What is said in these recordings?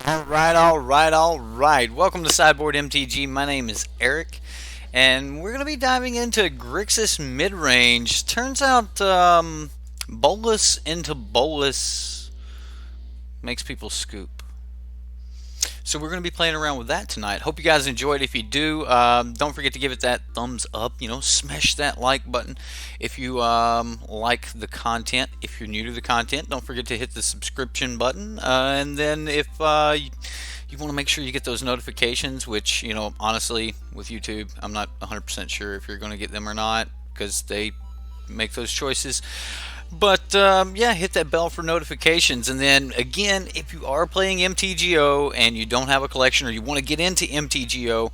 All right. Welcome to Sideboard MTG. My name is Eric, and we're going to be diving into Grixis Midrange. Turns out, bolus into bolus makes people scoop. So we're going to be playing around with that tonight. Hope you guys enjoyed. If you do, don't forget to give it that thumbs up. Smash that like button if you like the content. If you're new to the content, don't forget to hit the subscription button. And then if you want to make sure you get those notifications, which, honestly, with YouTube, I'm not 100% sure if you're going to get them or not because they make those choices. But yeah, hit that bell for notifications. And then again, if you are playing MTGO and you don't have a collection or you want to get into MTGO,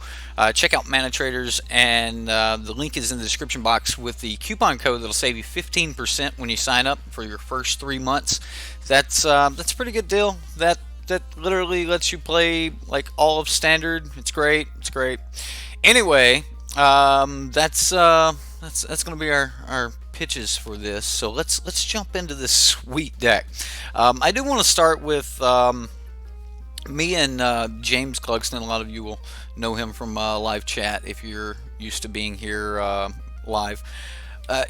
check out manatraders, and the link is in the description box with the coupon code that'll save you 15% when you sign up for your first 3 months. That's a pretty good deal. That literally lets you play like all of standard. It's great. It's great. Anyway, that's going to be our pitches for this. So let's jump into this sweet deck. I do want to start with me and James Clugston. A lot of you will know him from live chat if you're used to being here live.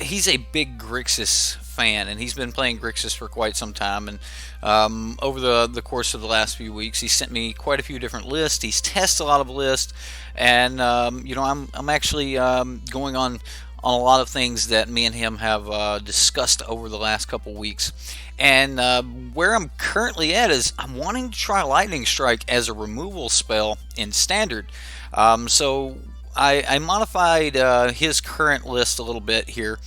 He's a big Grixis fan, and he's been playing Grixis for quite some time. And over the course of the last few weeks, he sent me quite a few different lists. He's tested a lot of lists, and I'm actually going on a lot of things that me and him have discussed over the last couple weeks. And where I'm currently at is I'm wanting to try Lightning Strike as a removal spell in Standard. So I modified his current list a little bit here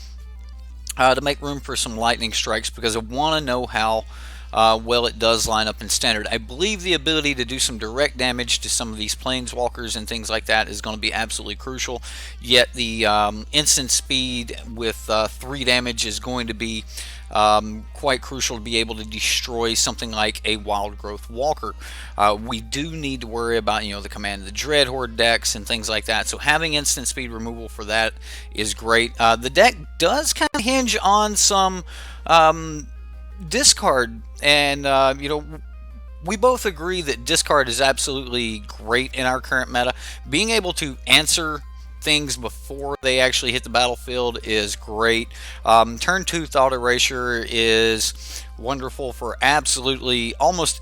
to make room for some Lightning Strikes because I want to know how well it does line up in Standard. I believe the ability to do some direct damage to some of these planeswalkers and things like that is going to be absolutely crucial. Yet the instant speed with 3 damage is going to be quite crucial to be able to destroy something like a Wild Growth Walker. We do need to worry about the Command of the Dreadhorde decks and things like that. So having instant speed removal for that is great. The deck does kind of hinge on some discard, and we both agree that discard is absolutely great in our current meta. Being able to answer things before they actually hit the battlefield is great. Turn 2 Thought Erasure is wonderful for absolutely almost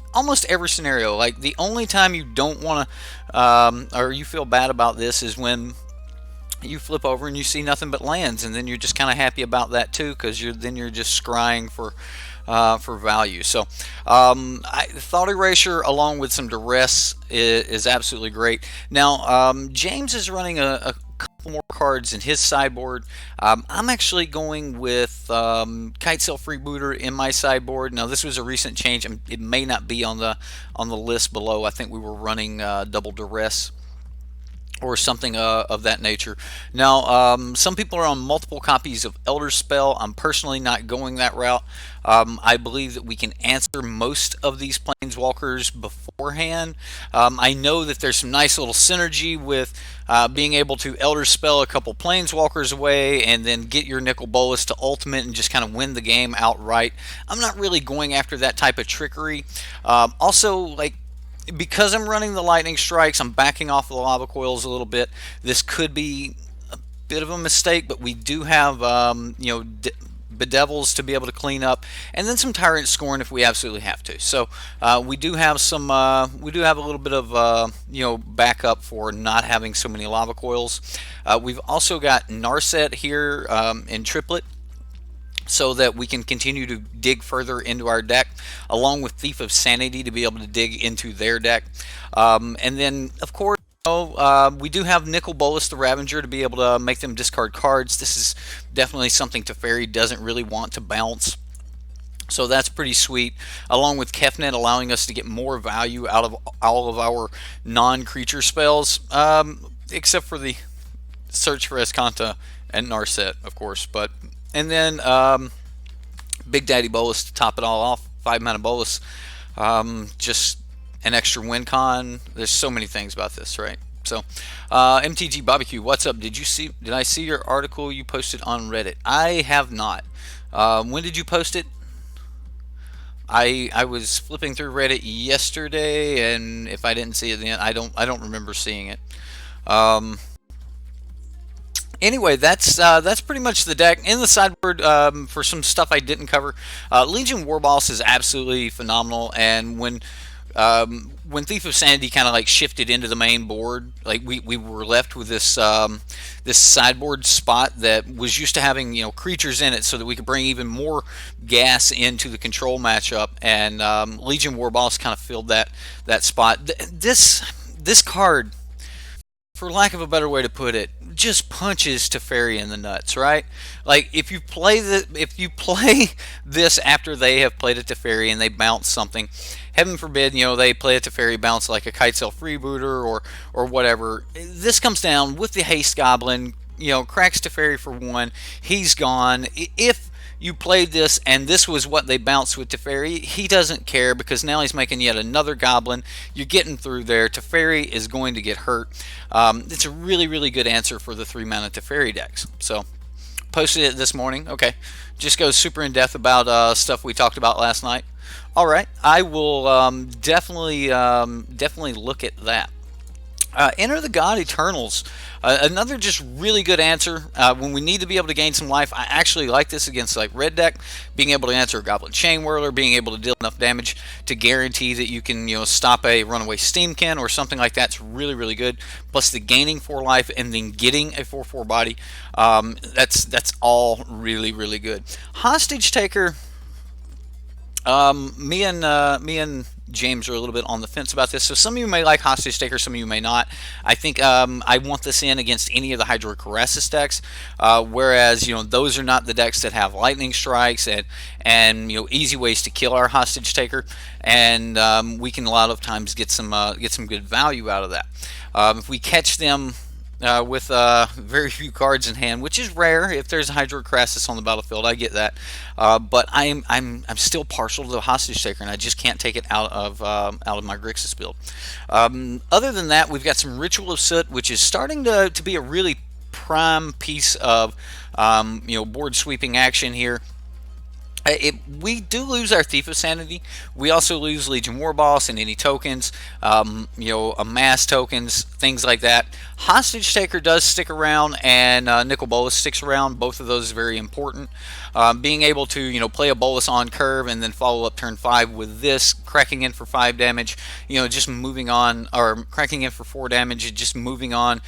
every scenario. Like, the only time you don't want to or you feel bad about this is when you flip over and you see nothing but lands, and then you're just kind of happy about that too, because you're just scrying for value. So Thought Erasure along with some Duress is absolutely great. Now James is running a couple more cards in his sideboard. I'm actually going with Kitesail Freebooter in my sideboard. Now this was a recent change. It may not be on the list below. I think we were running double Duress or something of that nature. Now, some people are on multiple copies of Elder Spell. I'm personally not going that route. I believe that we can answer most of these Planeswalkers beforehand. I know that there's some nice little synergy with being able to Elder Spell a couple Planeswalkers away and then get your Nicol Bolas to ultimate and just kind of win the game outright. I'm not really going after that type of trickery. Also, because I'm running the Lightning Strikes, I'm backing off the Lava Coils a little bit. This could be a bit of a mistake, but we do have, Bedevils to be able to clean up, and then some Tyrant Scorn if we absolutely have to. So we do have a little bit of backup for not having so many Lava Coils. We've also got Narset here in triplet, so that we can continue to dig further into our deck, along with Thief of Sanity to be able to dig into their deck. And then, of course, we do have Nicol Bolas the Ravager to be able to make them discard cards. This is definitely something Teferi doesn't really want to bounce. So that's pretty sweet, along with Kefnet allowing us to get more value out of all of our non-creature spells, except for the Search for Escanta and Narset, of course. And then Big Daddy Bolas to top it all off. 5-mana Bolas. Just an extra win con. There's so many things about this, right? So, MTG Barbecue, what's up? Did I see your article you posted on Reddit? I have not. When did you post it? I was flipping through Reddit yesterday, and if I didn't see it then, I don't remember seeing it. Um, anyway, that's pretty much the deck. In the sideboard, for some stuff I didn't cover, Legion Warboss is absolutely phenomenal, and when Thief of Sanity kind of like shifted into the main board, like we were left with this sideboard spot that was used to having creatures in it, so that we could bring even more gas into the control matchup, and Legion Warboss kind of filled that spot. This card, for lack of a better way to put it, just punches Teferi in the nuts, right? Like if you play this after they have played a Teferi and they bounce something, heaven forbid, they play a Teferi bounce like a Kitesail Freebooter or whatever. This comes down with the Haste Goblin, cracks Teferi for one, he's gone. If you played this and this was what they bounced with Teferi, he doesn't care because now he's making yet another goblin. You're getting through there. Teferi is going to get hurt. It's a really, really good answer for the 3-mana Teferi decks. So, posted it this morning. Okay, just goes super in depth about stuff we talked about last night. All right, I will definitely look at that. Enter the God Eternals. Another just really good answer when we need to be able to gain some life. I actually like this against like red deck, being able to answer a Goblin Chain Whirler, being able to deal enough damage to guarantee that you can stop a runaway Steamkin or something like that's really, really good. Plus the gaining 4 life and then getting a 4/4 body. That's all really, really good. Hostage Taker. Me and James are a little bit on the fence about this. So some of you may like Hostage Taker, some of you may not. I think I want this in against any of the Hydrocorasis decks, whereas those are not the decks that have lightning strikes and easy ways to kill our Hostage Taker, and we can a lot of times get some good value out of that. If we catch them with very few cards in hand, which is rare if there's a Hydrocorasis on the battlefield. I get that, but I'm still partial to the Hostage Taker, and I just can't take it out of my Grixis build. Other than that, we've got some Ritual of Soot, which is starting to be a really prime piece of board sweeping action here. We do lose our Thief of Sanity. We also lose Legion Warboss and any tokens, amass tokens, things like that. Hostage Taker does stick around, and Nicol Bolas sticks around. Both of those are very important. Being able to play a Bolas on curve and then follow up turn 5 with this, cracking in for 5 damage, just moving on, or cracking in for 4 damage, just moving on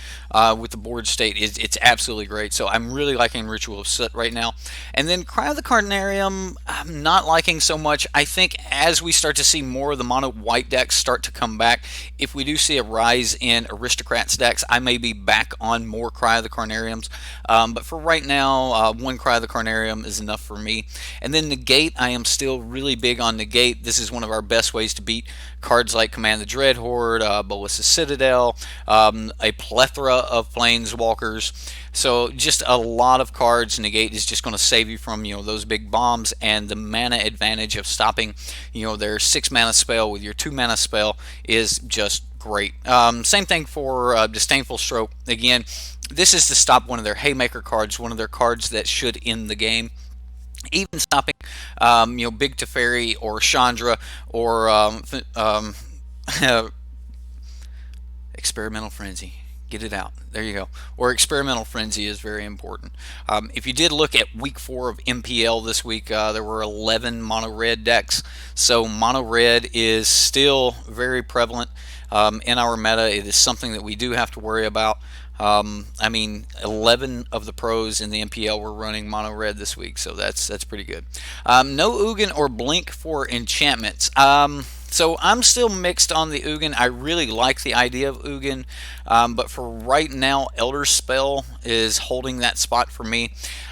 with the board state, it's absolutely great. So I'm really liking Ritual of Soot right now. And then Cry of the Carnarium, I'm not liking so much. I think as we start to see more of the mono white decks start to come back, if we do see a rise in Aristocrats decks, I may be back on more Cry of the Carnariums. But for right now, one Cry of the Carnarium is enough for me. And then Negate, I am still really big on Negate. This is one of our best ways to beat cards like Command the Dread Horde, Bolas' Citadel, a plethora of Planeswalkers. So just a lot of cards. Negate is just going to save you from those big bombs, and the mana advantage of stopping their 6 mana spell with your 2 mana spell is just great. Same thing for Disdainful Stroke. Again, this is to stop one of their Haymaker cards, one of their cards that should end the game. Even stopping Big Teferi or Chandra or Experimental Frenzy. Get it out. There you go. Or Experimental Frenzy is very important. If you did look at week 4 of MPL this week, there were 11 mono red decks. So mono red is still very prevalent in our meta. It is something that we do have to worry about. 11 of the pros in the MPL were running mono red this week, so that's pretty good. No Ugin or Blink for enchantments. So I'm still mixed on the Ugin. I really like the idea of Ugin, but for right now, Elder Spell is holding that spot for me.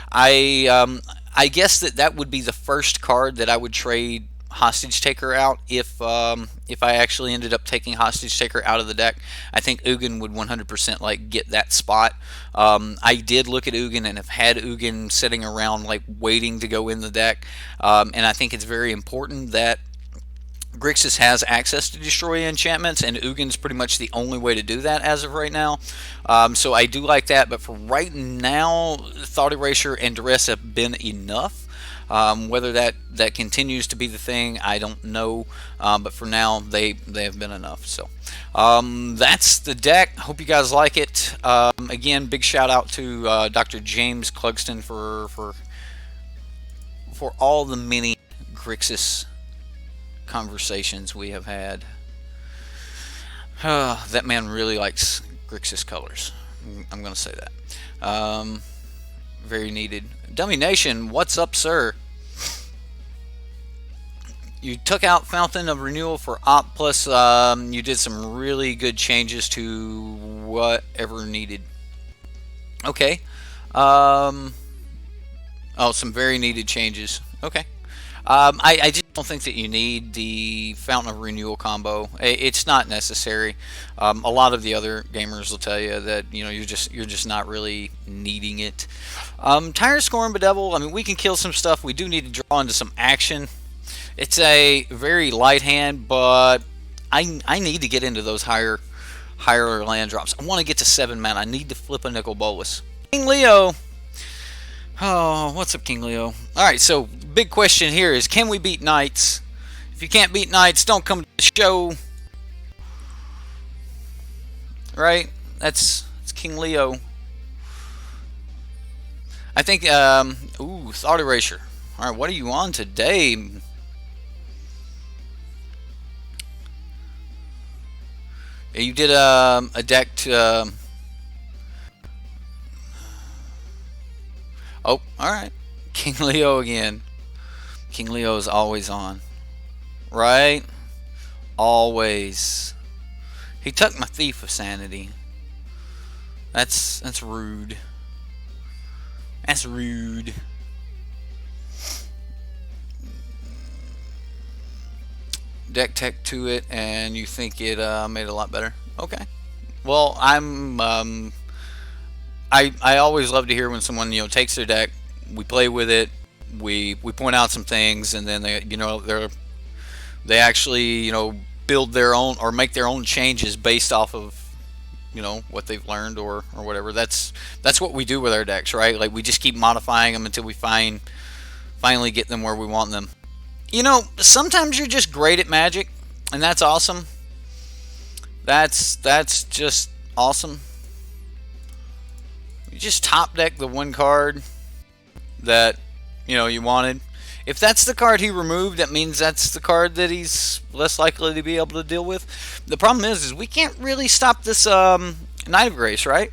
I guess that would be the first card that I would trade Hostage Taker out if I actually ended up taking Hostage Taker out of the deck. I think Ugin would 100% like get that spot. I did look at Ugin and have had Ugin sitting around like waiting to go in the deck, and I think it's very important that Grixis has access to destroy enchantments, and Ugin's pretty much the only way to do that as of right now. So I do like that, but for right now, Thought Erasure and Duress have been enough. Whether that continues to be the thing, I don't know. But for now, they have been enough. So that's the deck. Hope you guys like it. Again, big shout out to Dr. James Clugston for all the many Grixis conversations we have had. That man really likes Grixis colors. I'm going to say that. Very needed. Dummy Nation, what's up, sir? You took out Fountain of Renewal for Op, plus you did some really good changes to whatever needed. Okay. Oh, some very needed changes. Okay. I just don't think that you need the Fountain of Renewal combo. It's not necessary. A lot of the other gamers will tell you that you're just not really needing it. Tire Score and Bedevil. I mean, we can kill some stuff. We do need to draw into some action. It's a very light hand, but I need to get into those higher land drops. I want to get to 7 mana. I need to flip a Nicol Bolas. King Leo. Oh, what's up, King Leo? Alright, so big question here is, can we beat Knights? If you can't beat Knights, don't come to the show. Right? That's King Leo. I think, ooh, Thought Erasure. Alright, what are you on today? Yeah, you did a deck to... Oh, alright. King Leo again. King Leo is always on. Right? Always. He took my Thief of Sanity. That's rude. That's rude. Deck tech to it, and you think it made it a lot better. Okay. Well, I always love to hear when someone takes their deck, we play with it, we point out some things, and then they actually build their own or make their own changes based off of what they've learned or whatever. That's what we do with our decks, right? Like, we just keep modifying them until we finally get them where we want them. Sometimes you're just great at Magic, and that's awesome. That's just awesome. You just top deck the one card that you wanted. If that's the card he removed, that means that's the card that he's less likely to be able to deal with. The problem is we can't really stop this Knight of Grace, right?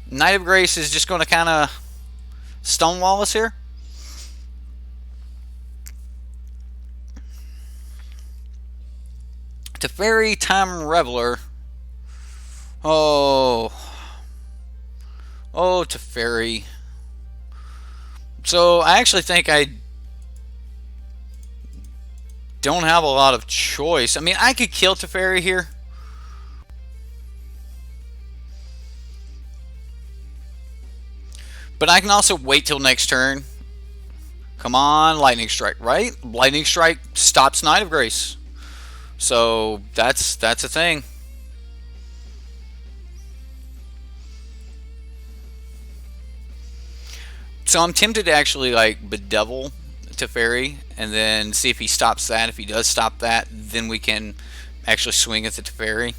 Knight of Grace is just going to kind of stonewall us here. Teferi, Time Reveler. Oh, Teferi. So I actually think I don't have a lot of choice. I mean, I could kill Teferi here. But I can also wait till next turn. Come on, Lightning Strike, right? Lightning Strike stops Knight of Grace. So that's a thing. So I'm tempted to actually bedevil Teferi and then see if he stops that. If he does stop that, then we can actually swing at the Teferi.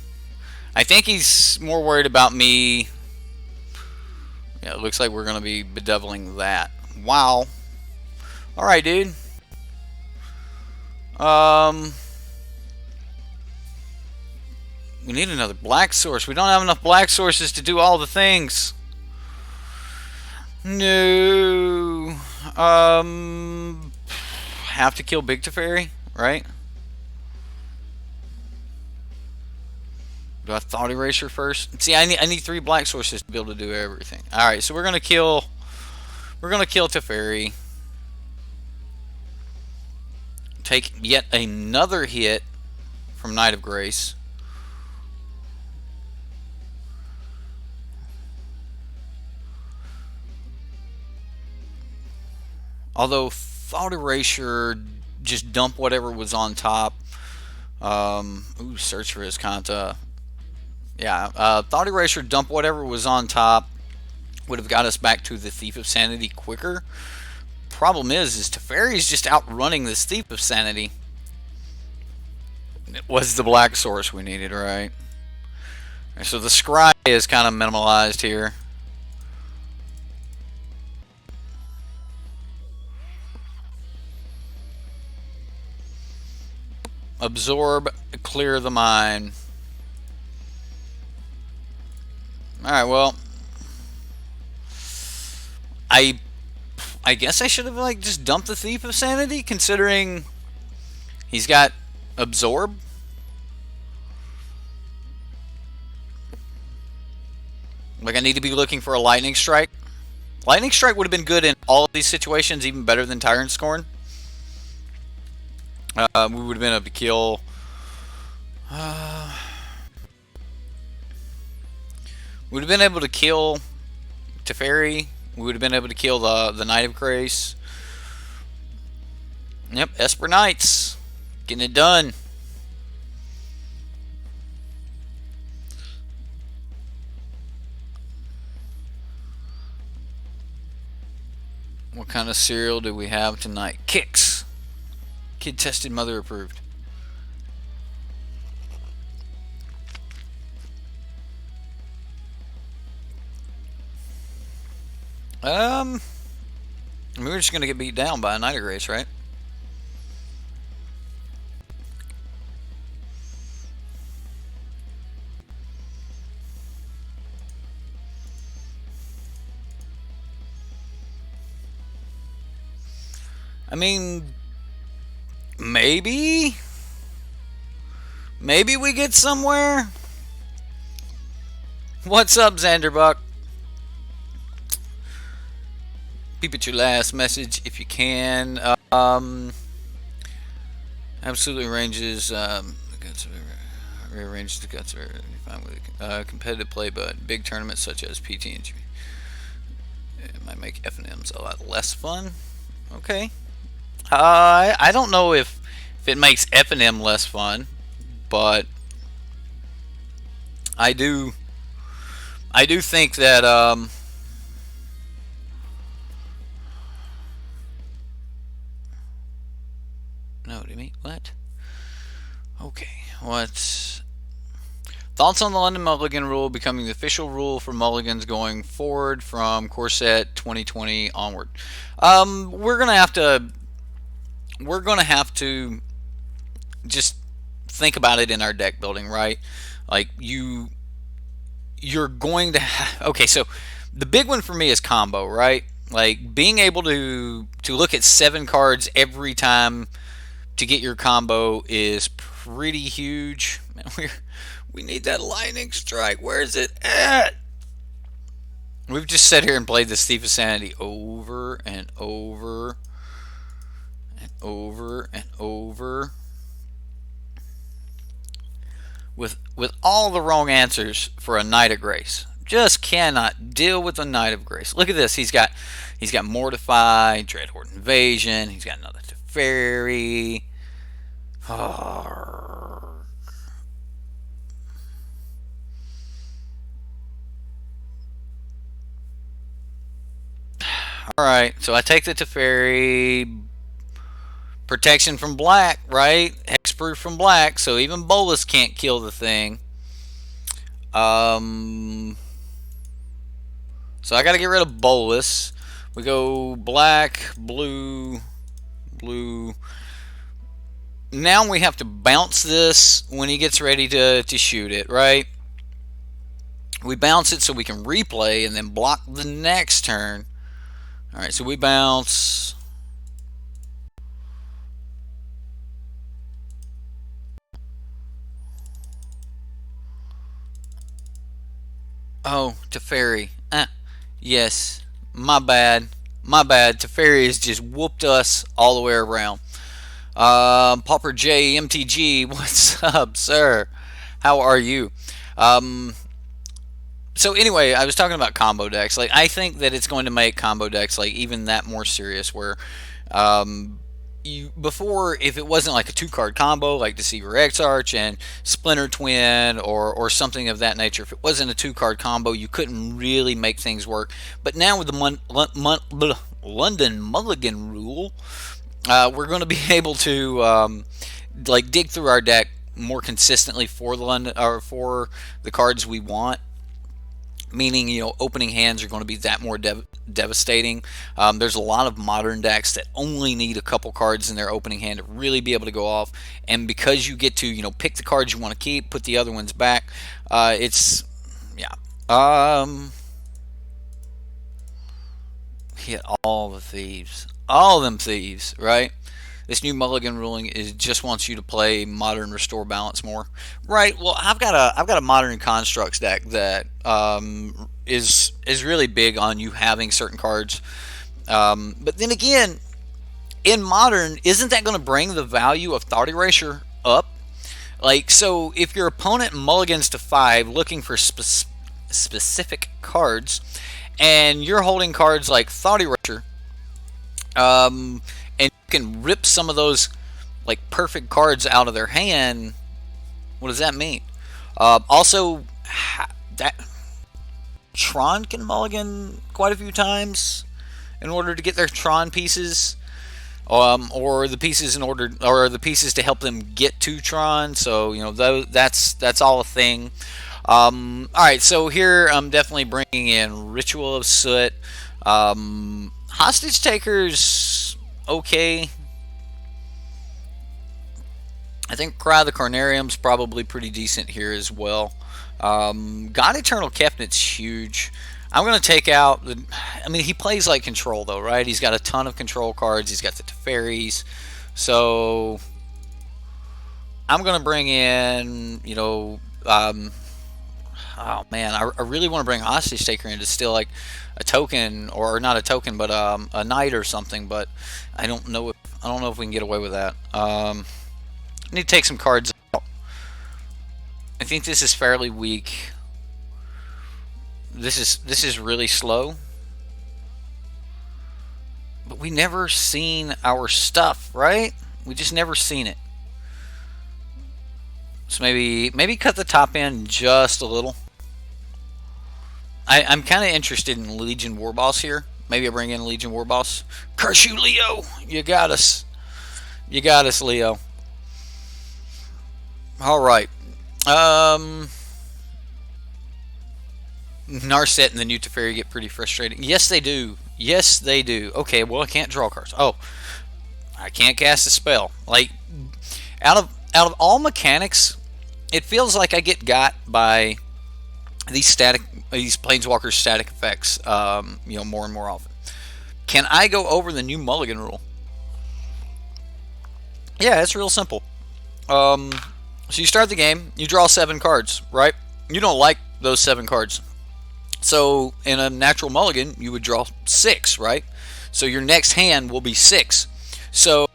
I think he's more worried about me. Yeah, it looks like we're going to be bedeviling that. Wow. Alright, dude. We need another black source. We don't have enough black sources to do all the things. No. Have to kill Big Teferi, right? Do I Thought Erasure first? See, I need 3 black sources to be able to do everything. All right, so we're gonna kill Teferi. Take yet another hit from Knight of Grace. Although Thought Erasure just dump whatever was on top. Ooh, search for Iskanta. Yeah, Thought Erasure dump whatever was on top would have got us back to the Thief of Sanity quicker. problem is Teferi's just outrunning this Thief of Sanity. It was the black source we needed, right? So the scry is kind of minimalized here. Absorb, clear the mine. Alright, well, I guess I should have like just dumped the Thief of Sanity, considering he's got Absorb. Like, I need to be looking for a Lightning Strike. Lightning Strike would have been good in all of these situations, even better than Tyrant Scorn. We would have been able to kill... we would have been able to kill Teferi. We would have been able to kill the Knight of Grace. Yep, Esper Knights. Getting it done. What kind of cereal do we have tonight? Kix. Kid tested, mother approved. I mean, we're just gonna get beat down by a Knight of Grace, right? I mean, maybe we get somewhere. What's up, Xanderbuck? Peep at your last message if you can. Absolutely ranges. Rearranges the guts are fine with competitive play, but big tournaments such as PT and G it might make F&Ms a lot less fun. Okay. I don't know if it makes F&M less fun, but I do think that no, do you mean what? Okay, what's thoughts on the London Mulligan rule becoming the official rule for Mulligans going forward from Corset 2020 onward? We're gonna have to just think about it in our deck building, right? Like you're going to okay, so the big one for me is combo, right? Like being able to look at 7 cards every time to get your combo is pretty huge. Man, we need that Lightning Strike. Where is it at? We've just sat here and played this Thief of Sanity over and over and over and over with all the wrong answers for a Knight of Grace. Just cannot deal with a Knight of Grace. Look at this. He's got Mortify, Dreadhorde Invasion. He's got another Teferi. Alright, so I take the Teferi. Protection from black, right? Hexproof from black, so even Bolas can't kill the thing. So I gotta get rid of Bolas. We go black, blue, blue. Now we have to bounce this when he gets ready to shoot it, right? We bounce it so we can replay and then block the next turn. Alright, so we bounce. Oh, Teferi. Yes, my bad. My bad. Teferi has just whooped us all the way around. Pauper J MTG, what's up, sir? How are you? So anyway, I was talking about combo decks. Like, I think that it's going to make combo decks like even that more serious. Where, before, if it wasn't like a 2-card combo like Deceiver Exarch and Splinter Twin or something of that nature, if it wasn't a 2-card combo, you couldn't really make things work. But now with the London Mulligan rule, we're going to be able to like dig through our deck more consistently for the London or for the cards we want. Meaning, you know, opening hands are going to be that more devastating. There's a lot of modern decks that only need a couple cards in their opening hand to really be able to go off. And because you get to, you know, pick the cards you want to keep, put the other ones back, it's, yeah. Hit all the thieves. All of them thieves, right? This new Mulligan ruling is just wants you to play modern restore balance more, right? Well, I've got a modern constructs deck that is really big on you having certain cards, but then again, in modern, isn't that going to bring the value of Thought Erasure up? Like, so if your opponent mulligans to 5 looking for specific cards, and you're holding cards like Thought Erasure, and you can rip some of those like perfect cards out of their hand, what does that mean? Also, that Tron can mulligan quite a few times in order to get their Tron pieces, or the pieces in order, or the pieces to help them get to Tron. So you know that's all a thing. All right, so here I'm definitely bringing in Ritual of Soot, Hostage Takers. Okay, I think Cry the Carnarium's probably pretty decent here as well. God Eternal Kefnit's huge. I'm going to take out the... I mean, he plays like control, though, right? He's got a ton of control cards. He's got the Teferis. So, I'm going to bring in, you know... oh, man. I really want to bring Hostage Taker in to steal, like, a token, or not a token, but a knight or something, but I don't know if we can get away with that. I need to take some cards out. I think this is fairly weak. This is really slow. But we never seen our stuff, right? We just never seen it. So maybe cut the top end just a little. I'm kind of interested in Legion Warboss here. Maybe I bring in Legion Warboss. Curse you, Leo! You got us. You got us, Leo. Alright. Narset and the new Teferi get pretty frustrating. Yes, they do. Yes, they do. Okay, well, I can't draw cards. Oh, I can't cast a spell. Like, out of all mechanics, it feels like I get got by these Planeswalker static effects, you know, more and more often. Can I go over the new Mulligan rule? Yeah, it's real simple. So you start the game, you draw 7 cards, right? You don't like those 7 cards. So in a natural mulligan, you would draw 6, right? So your next hand will be 6. So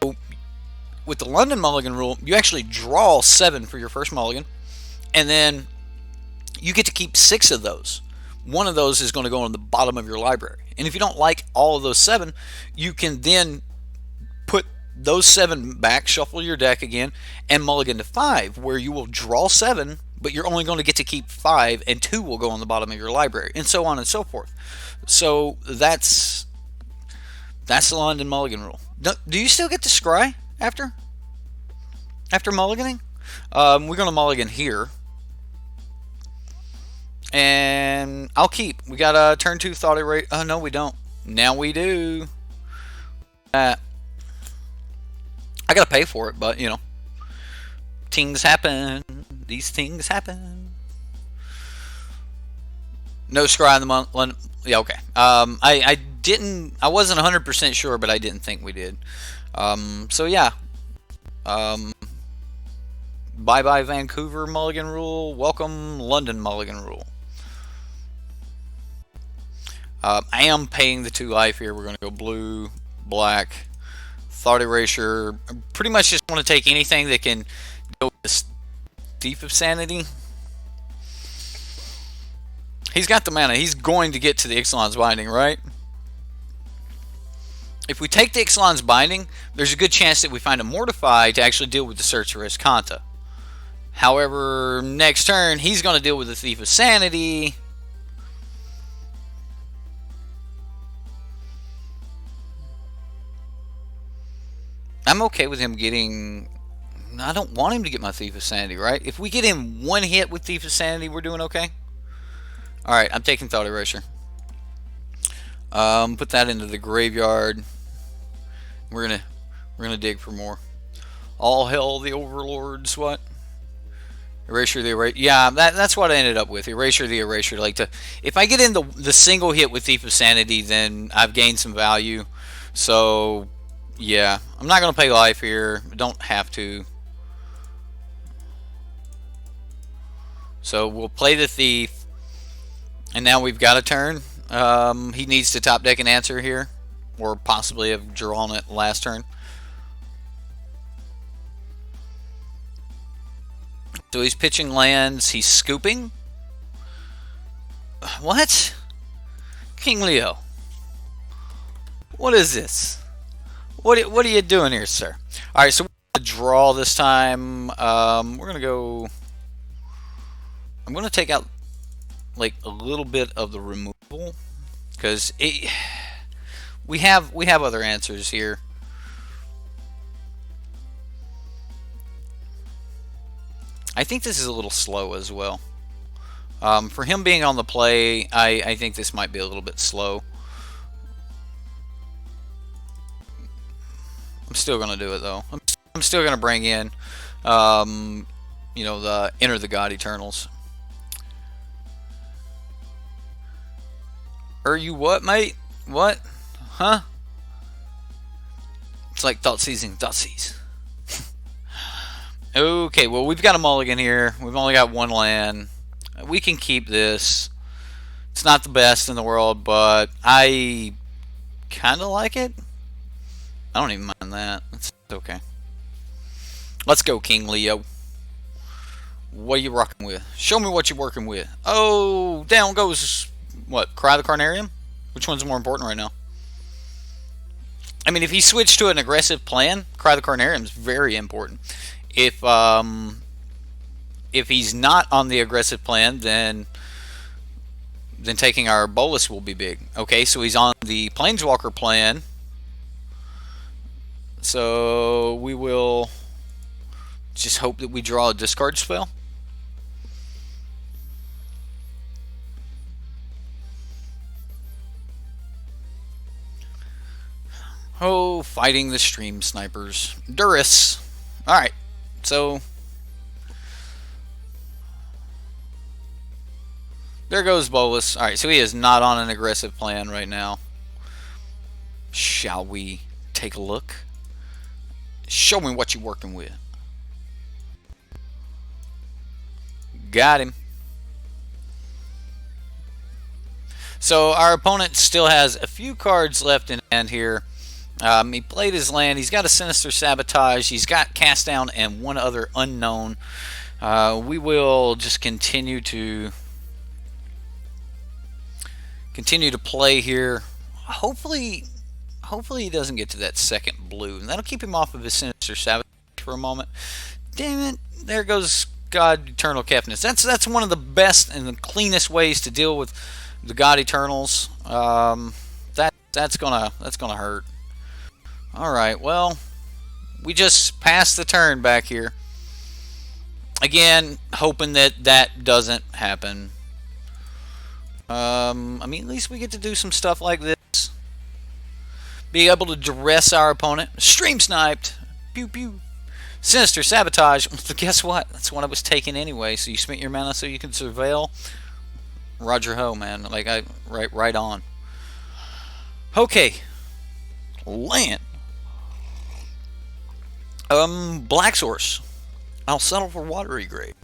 with the London Mulligan rule, you actually draw 7 for your first mulligan, and then you get to keep 6 of those. One of those is going to go on the bottom of your library. And if you don't like all of those 7, you can then put those 7 back, shuffle your deck again, and mulligan to 5, where you will draw 7, but you're only going to get to keep 5, and 2 will go on the bottom of your library, and so on and so forth. So that's the London Mulligan rule. Do you still get to scry after mulliganing? We're going to mulligan here. And I'll keep. We got a turn 2 Thought Erasure. Oh, no, we don't. Now we do. I gotta pay for it, but, you know. Things happen. These things happen. No scry in the London. Yeah, okay. I wasn't 100% sure, but I didn't think we did. So, yeah. Bye-bye Vancouver Mulligan rule. Welcome London Mulligan rule. I am paying the 2 life here. We're going to go blue, black, Thought Erasure. Pretty much just want to take anything that can go with Thief of Sanity. He's got the mana. He's going to get to the Ixalan's Binding, right? If we take the Ixalan's Binding, there's a good chance that we find a Mortify to actually deal with the Sorceress Kanta. However, next turn, he's going to deal with the Thief of Sanity. I'm okay with him getting... I don't want him to get my Thief of Sanity, right? If we get him one hit with Thief of Sanity, we're doing okay? Alright, I'm taking Thought Erasure. Put that into the graveyard. We're gonna dig for more. All hell the overlords, what? Erasure the Erasure. Yeah, that's what I ended up with. Erasure the Erasure. Like, if I get in the single hit with Thief of Sanity, then I've gained some value. So, yeah. I'm not going to pay life here. Don't have to. So, we'll play the Thief. And now we've got a turn. He needs to top deck an answer here. Or possibly have drawn it last turn. So he's pitching lands. He's scooping. What? King Leo. What is this? What are you doing here, sir? All right, so we're going to draw this time. We're going to go... I'm going to take out like a little bit of the removal because we have other answers here. I think this is a little slow as well. For him being on the play, I think this might be a little bit slow. I'm still going to do it, though. I'm still going to bring in, you know, the Enter the God Eternals. Are you what, mate? What? Huh? It's like Thought Seizing, Thought Seize. Okay, well, we've got a mulligan here. We've only got one land. We can keep this. It's not the best in the world, but I kind of like it. I don't even mind that. It's okay. Let's go, King Leo. What are you rocking with? Show me what you're working with. Oh, down goes, what, Cry the Carnarium? Which one's more important right now? I mean, if he switched to an aggressive plan, Cry the Carnarium is very important. If he's not on the aggressive plan, then taking our Bolus will be big. Okay, so he's on the Planeswalker plan. So we will just hope that we draw a discard spell. Oh, fighting the stream snipers. Duris. Alright, so there goes Bolus. Alright, so he is not on an aggressive plan right now. Shall we take a look? Show me what you're working with. Got him. So our opponent still has a few cards left in hand here. He played his land. He's got a Sinister Sabotage. He's got Cast Down and one other unknown. We will just continue to play here. Hopefully he doesn't get to that second blue, and that'll keep him off of his Sinister Sabotage for a moment. Damn it! There goes God Eternal Kefness. That's one of the best and the cleanest ways to deal with the God Eternals. That's gonna hurt. All right, well, we just passed the turn back here. Again, hoping that doesn't happen. I mean, at least we get to do some stuff like this. Be able to duress our opponent. Stream sniped. Pew pew. Sinister Sabotage. Guess what? That's what I was taking anyway. So you spent your mana so you can surveil. Roger ho, man. Like right on. Okay. Land. Black Source. I'll settle for Watery Grave.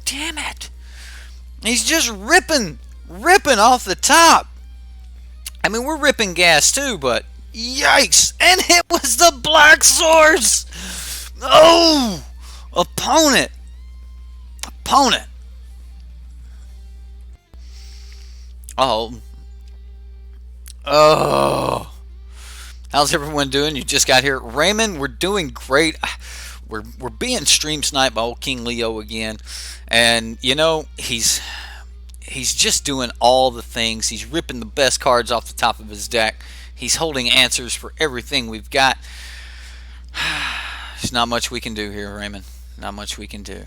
Damn it! He's just ripping off the top. I mean, we're ripping gas too, but yikes! And it was the Black Source. Oh, opponent. Oh. How's everyone doing? You just got here. Raymond, we're doing great. We're being stream sniped by old King Leo again. And, you know, he's just doing all the things. He's ripping the best cards off the top of his deck. He's holding answers for everything we've got. There's not much we can do here, Raymond. Not much we can do.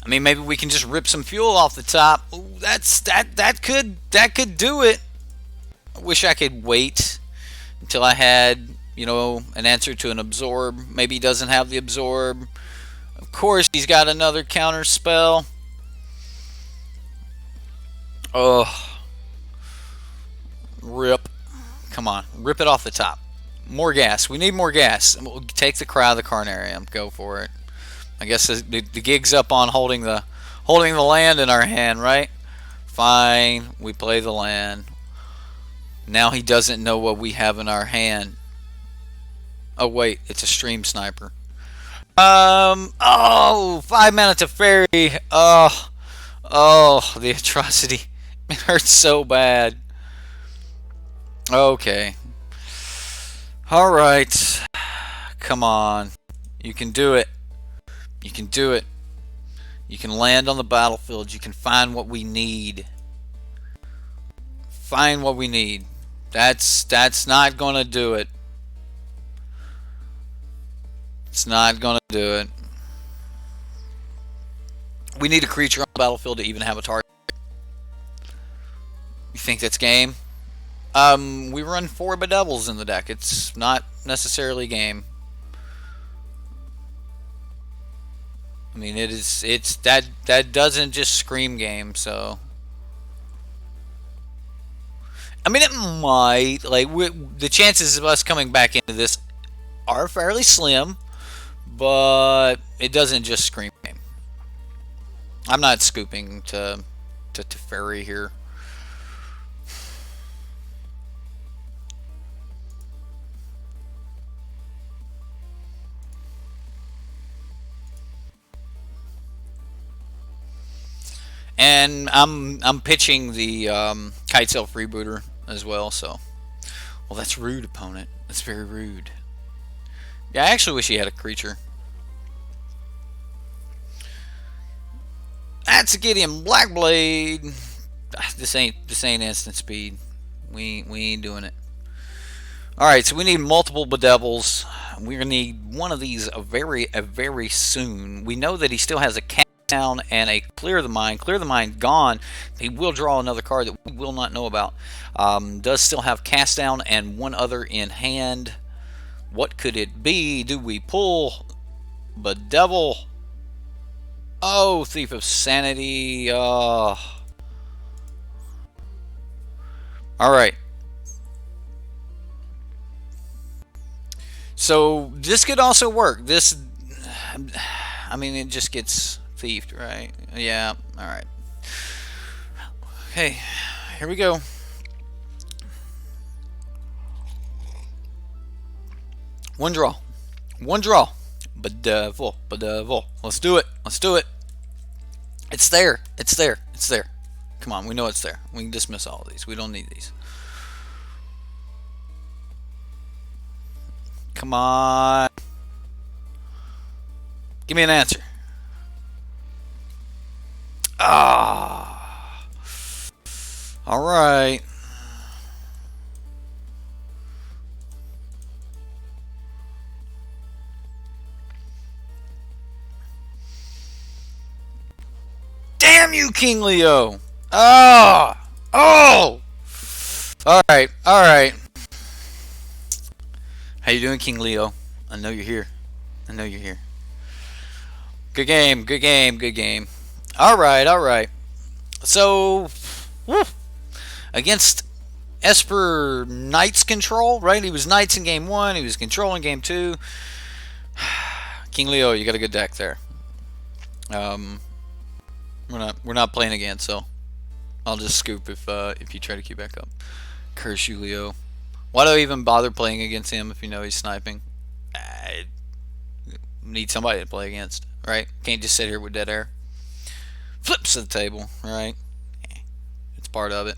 I mean, maybe we can just rip some fuel off the top. Ooh, that could do it. I wish I could wait until I had, you know, an answer to an absorb. Maybe he doesn't have the absorb. Of course, he's got another counter spell. Oh, rip. Come on, rip it off the top. More gas. We need more gas. We'll take the Cry of the Carnarium. Go for it. I guess the gig's up on holding the land in our hand, right? Fine. We play the land. Now he doesn't know what we have in our hand. Oh wait, it's a stream sniper. Oh, 5 mana to fairy. Oh, the atrocity. It hurts so bad. Okay. Alright. Come on. You can do it. You can do it. You can land on the battlefield. You can find what we need. Find what we need. That's not gonna do it. It's not gonna do it. We need a creature on the battlefield to even have a target. You think that's game? We run 4 bedevils in the deck. It's not necessarily game. I mean, it's that doesn't just scream game. So, I mean, it might, like, the chances of us coming back into this are fairly slim, but it doesn't just scream game. I'm not scooping to Teferi here. And I'm pitching the Kite Self Rebooter as well, so. Well, that's rude, opponent. That's very rude. Yeah, I actually wish he had a creature. That's a Gideon Blackblade. This ain't instant speed. We ain't doing it. Alright, so we need multiple bedevils. We're gonna need one of these very soon. We know that he still has a cast down and a clear the mind. Clear the mind gone. He will draw another card that we will not know about. Does still have cast down and one other in hand. What could it be? Do we pull bedevil? Oh, Thief of Sanity. Alright. So this could also work. This, I mean, it just gets thiefed, right? Yeah, alright. Okay, here we go. One draw. One draw. Bedevil. Bedevil. Let's do it. Let's do it. It's there. It's there. It's there. Come on, we know it's there. We can dismiss all of these. We don't need these. Come on. Give me an answer. Ah. All right. Damn you, King Leo. Ah. Oh. All right. All right. How you doing, King Leo? I know you're here. I know you're here. Good game, good game, good game. Alright, alright. So, woo, against Esper Knights control, right? He was Knights in game 1, he was controlling game 2. King Leo, you got a good deck there. We're not playing again, so I'll just scoop if you try to keep back up. Curse you, Leo. Why do I even bother playing against him if you know he's sniping? I need somebody to play against, right? Can't just sit here with dead air. Flips to the table, right? It's part of it.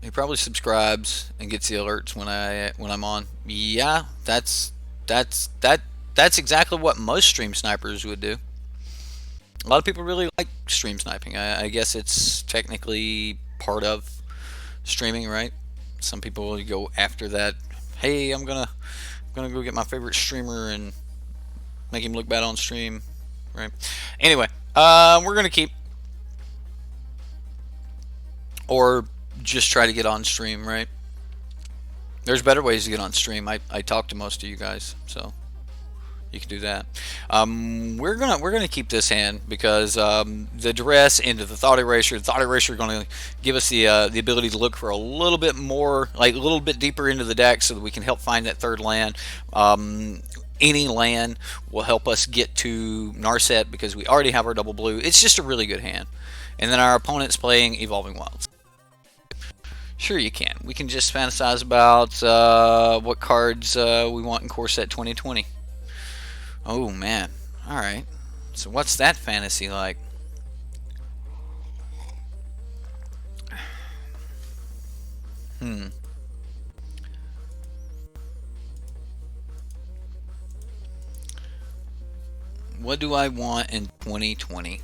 He probably subscribes and gets the alerts when I'm on. Yeah, that's exactly what most stream snipers would do. A lot of people really like stream sniping. I guess it's technically part of streaming, right? Some people will go after that. Hey, I'm gonna go get my favorite streamer and make him look bad on stream, right? Anyway, we're gonna keep, or just try to get on stream, right? There's better ways to get on stream. I talk to most of you guys, so you can do that. We're gonna keep this hand because the duress into the thought eraser. The thought eraser are going to give us the ability to look for a little bit more, like a little bit deeper into the deck, so that we can help find that third land. Any land will help us get to Narset because we already have our double blue. It's just a really good hand. And then our opponent's playing Evolving Wilds. Sure, you can. We can just fantasize about what cards we want in Core Set 2020. Oh, man. Alright. So what's that fantasy like? What do I want in 2020?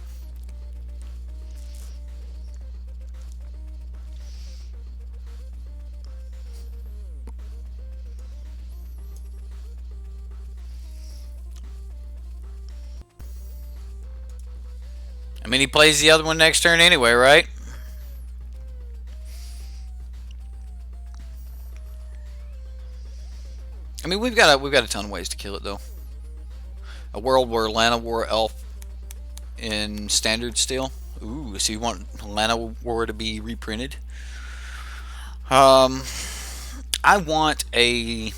I mean, he plays the other one next turn anyway, right? I mean, we've got a ton of ways to kill it, though. A world where Lana War Elf in standard still. Ooh, so you want Lana War to be reprinted? I want a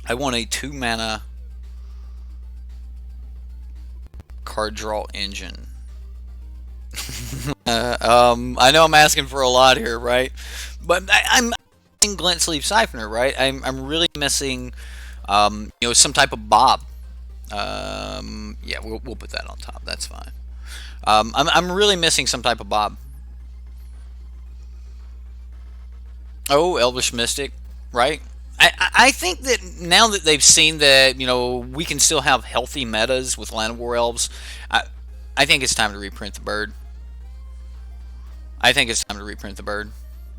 2-mana card draw engine. I know I'm asking for a lot here, right? But I'm missing Glint Sleeve Siphoner, right? I'm really missing, some type of bob. Yeah, we'll put that on top. That's fine. I'm really missing some type of bob. Oh, Elvish Mystic, right? I think that now that they've seen that, we can still have healthy metas with Land of War Elves, I think it's time to reprint the bird. I think it's time to reprint the bird.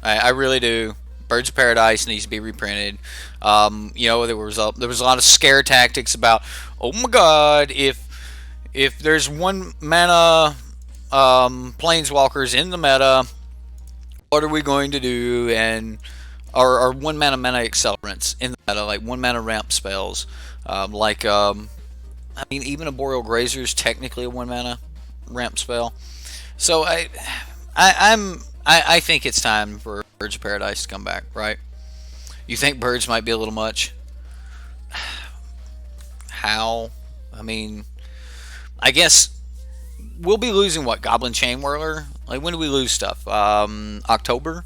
I really do. Birds of Paradise needs to be reprinted. There was a lot of scare tactics about, oh my God, if there's 1 mana planeswalkers in the meta, what are we going to do? And or 1 mana accelerants in the meta, like 1 mana ramp spells, I mean, even a Boreal Grazer is technically a 1 mana ramp spell. So I think it's time for Birds of Paradise to come back, right? You think birds might be a little much? How? I mean, I guess we'll be losing what? Goblin Chain Whirler? Like, when do we lose stuff? October?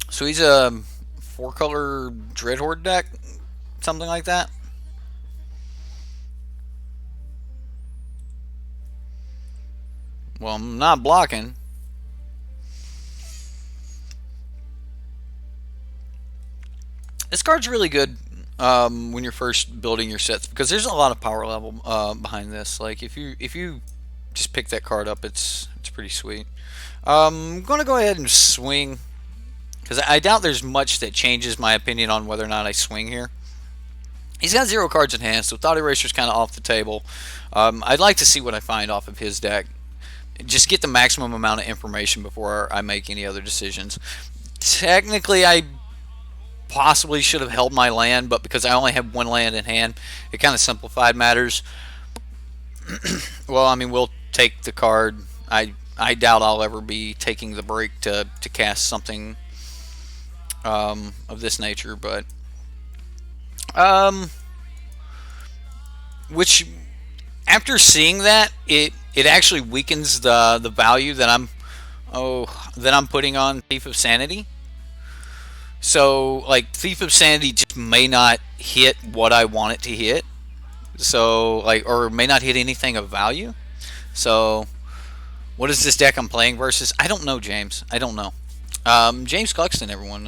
So he's a 4-color Dreadhorde deck? Something like that? Well, I'm not blocking. This card's really good when you're first building your sets because there's a lot of power level behind this. Like if you just pick that card up, it's pretty sweet. I'm gonna go ahead and swing because I doubt there's much that changes my opinion on whether or not I swing here. He's got 0 cards in hand, so Thought Eraser's kind of off the table. I'd like to see what I find off of his deck. Just get the maximum amount of information before I make any other decisions. Technically, I possibly should have held my land, but because I only have 1 land in hand, it kind of simplified matters. Well, I mean, we'll take the card. I doubt I'll ever be taking the break to cast something of this nature, but which after seeing that, it actually weakens the value that I'm putting on Thief of Sanity. So, like, Thief of Sanity just may not hit what I want it to hit. So, like, or may not hit anything of value. So, what is this deck I'm playing versus? I don't know, James. I don't know. James Cluxton, everyone.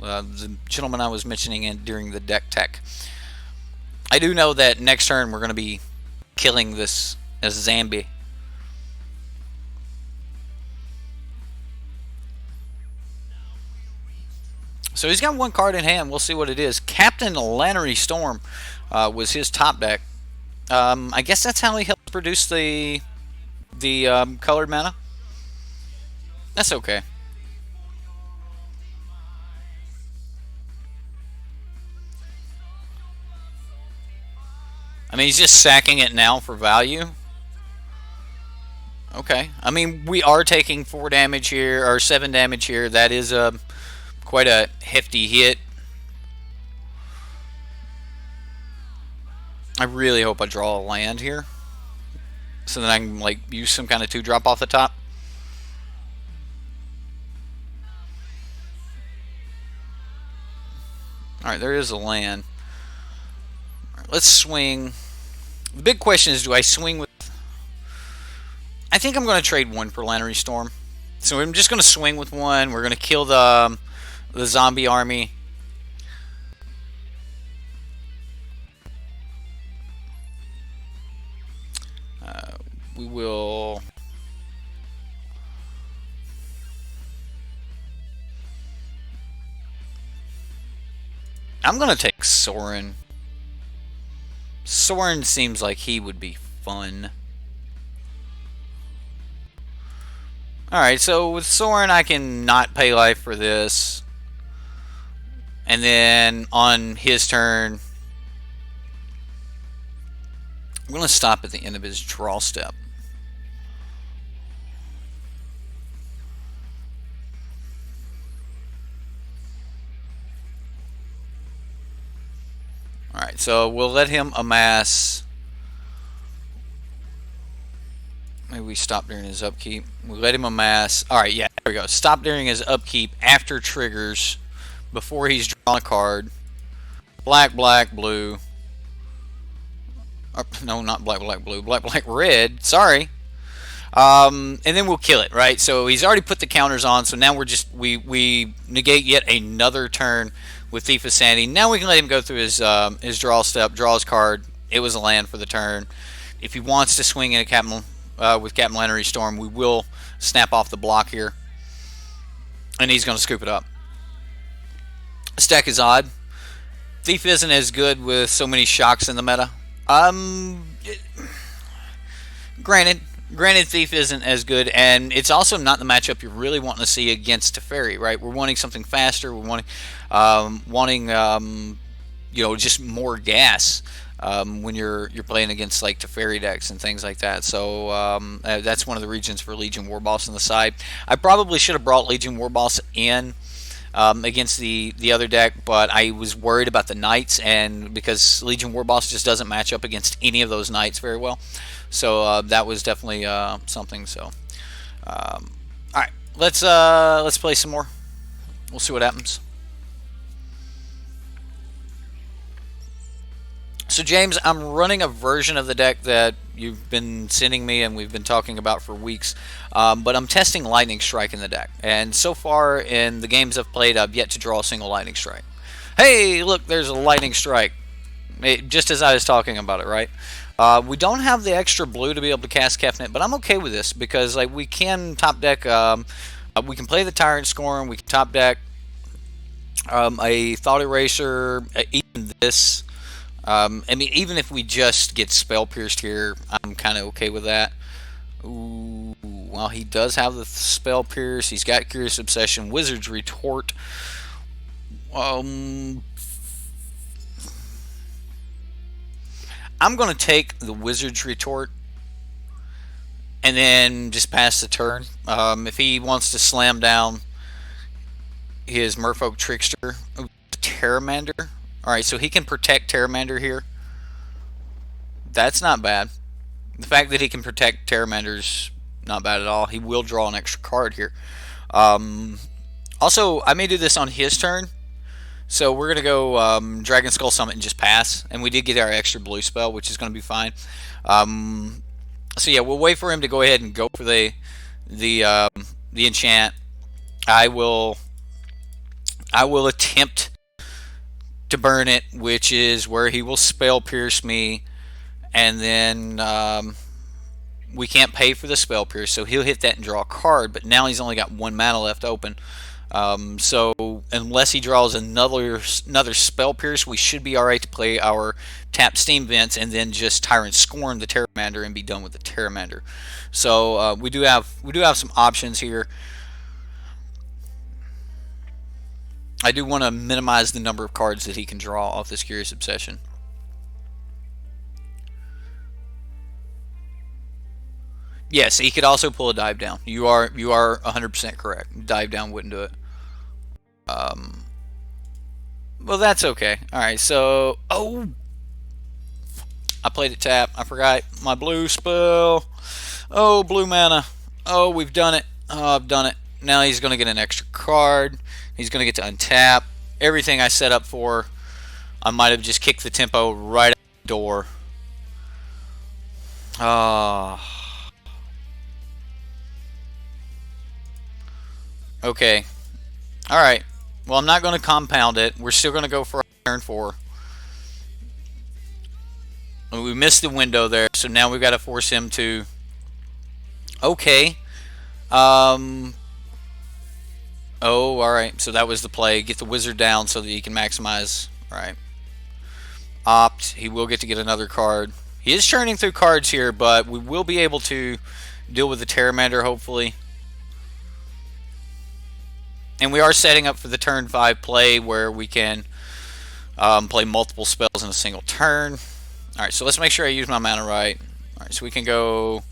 The gentleman I was mentioning during the deck tech. I do know that next turn we're going to be killing this as Zambi. So he's got one card in hand. We'll see what it is. Captain Lannery Storm was his top deck. I guess that's how he helped produce the colored mana. That's okay. I mean, he's just sacking it now for value. Okay. I mean, we are taking 4 damage here, or 7 damage here. That is quite a hefty hit. I really hope I draw a land here, so that I can like use some kind of 2-drop off the top. Alright, there is a land. Right, let's swing. The big question is, do I swing with... I think I'm going to trade 1 for Lannery Storm. So I'm just going to swing with 1. We're going to kill the zombie army. We will... I'm going to take Sorin. Sorin seems like he would be fun. Alright, so with Sorin I can not pay life for this. And then on his turn, I'm going to stop at the end of his draw step. Alright, so we'll let him amass. Maybe we stop during his upkeep. We let him amass. Alright, yeah, there we go. Stop during his upkeep after triggers, before he's drawn a card. Black, black, blue. No, not black, black, blue. Black, black, red. Sorry. And then we'll kill it, right? So he's already put the counters on, so now we're just, we negate yet another turn with Thief of Sanity. Now we can let him go through his draw step, draw his card. It was a land for the turn. If he wants to swing in a Captain, with Captain Lannery Storm, we will snap off the block here. And he's going to scoop it up. This deck is odd. Thief isn't as good with so many shocks in the meta. Granted, Thief isn't as good, and it's also not the matchup you're really wanting to see against Teferi, right? We're wanting something faster. We're wanting, you know, just more gas when you're playing against like Teferi decks and things like that. So that's one of the reasons for Legion Warboss on the side. I probably should have brought Legion Warboss in against the other deck, but I was worried about the Knights, and because Legion Warboss just doesn't match up against any of those Knights very well. So that was definitely something. So, all right, let's play some more. We'll see what happens. So James, I'm running a version of the deck that you've been sending me and we've been talking about for weeks, but I'm testing Lightning Strike in the deck. And so far in the games I've played, I've yet to draw a single Lightning Strike. Hey, look, there's a Lightning Strike. Just as I was talking about it, right? We don't have the extra blue to be able to cast Kefnet, but I'm okay with this because like we can top deck, we can play the Tyrant Scorn, we can top deck a Thought Eraser, even this. I mean, even if we just get Spell Pierced here, I'm kind of okay with that. Ooh, well, he does have the Spell Pierce. He's got Curious Obsession, Wizard's Retort. I'm going to take the Wizard's Retort and then just pass the turn. If he wants to slam down his Merfolk Trickster, Terramander. Alright, so he can protect Terramander here. That's not bad. The fact that he can protect Terramander's not bad at all. He will draw an extra card here. Also, I may do this on his turn. So we're going to go Dragon Skull Summit and just pass. And we did get our extra blue spell, which is going to be fine. So yeah, we'll wait for him to go ahead and go for the enchant. I will attempt to burn it, which is where he will Spell Pierce me, and then we can't pay for the spell pierce, so he'll hit that and draw a card. But now he's only got 1 mana left open. So unless he draws another spell pierce, we should be all right to play our tap Steam Vents and then just Tyrant Scorn the Pteramander and be done with the Pteramander. So we do have some options here. I do want to minimize the number of cards that he can draw off this Curious Obsession. Yes, he could also pull a dive down. You are 100% correct. Dive down wouldn't do it. Well, that's okay. All right, so I played it tap. I forgot my blue spell. Oh, blue mana. Oh, we've done it. Oh, I've done it. Now he's going to get an extra card. He's going to get to untap. Everything I set up for, I might have just kicked the tempo right out the door. Okay. Alright. Well, I'm not going to compound it. We're still going to go for a turn 4. We missed the window there, so now we've got to force him to... Okay. Oh, alright. So that was the play. Get the wizard down so that he can maximize. Alright. Opt. He will get to get another card. He is churning through cards here, but we will be able to deal with the Pteramander, hopefully. And we are setting up for the turn 5 play where we can play multiple spells in a single turn. Alright, so let's make sure I use my mana right. Alright, so we can go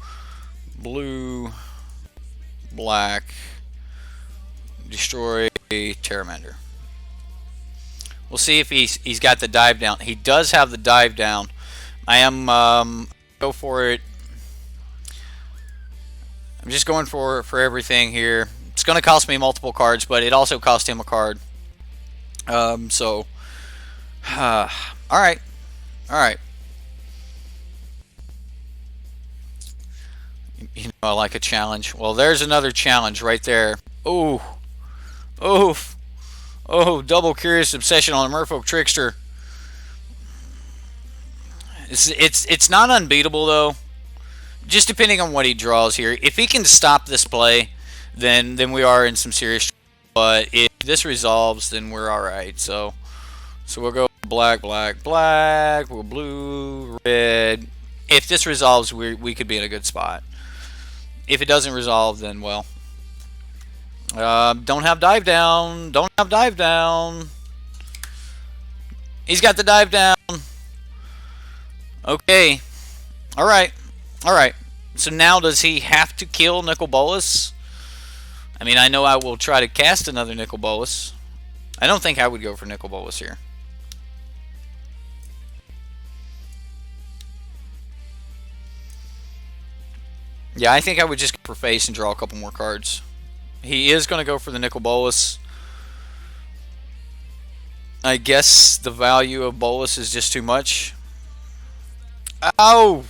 blue, black, destroy Pteramander. We'll see if he's got the dive down. He does have the dive down. I am go for it. I'm just going for everything here. It's going to cost me multiple cards, but it also cost him a card. All right. You know, I like a challenge. Well, there's another challenge right there. Oh, double Curious Obsession on a Merfolk Trickster. It's not unbeatable though. Just depending on what he draws here. If he can stop this play, then we are in some serious trouble. But if this resolves, then we're all right. So we'll go black, we'll blue, red. If this resolves, we could be in a good spot. If it doesn't resolve, then well, don't have dive down. He's got the dive down. Okay. All right. So now does he have to kill Nicol Bolas? I mean, I know I will try to cast another Nicol Bolas. I don't think I would go for Nicol Bolas here. Yeah, I think I would just go for face and draw a couple more cards. He is going to go for the Nicol Bolas. I guess the value of Bolas is just too much. Ow!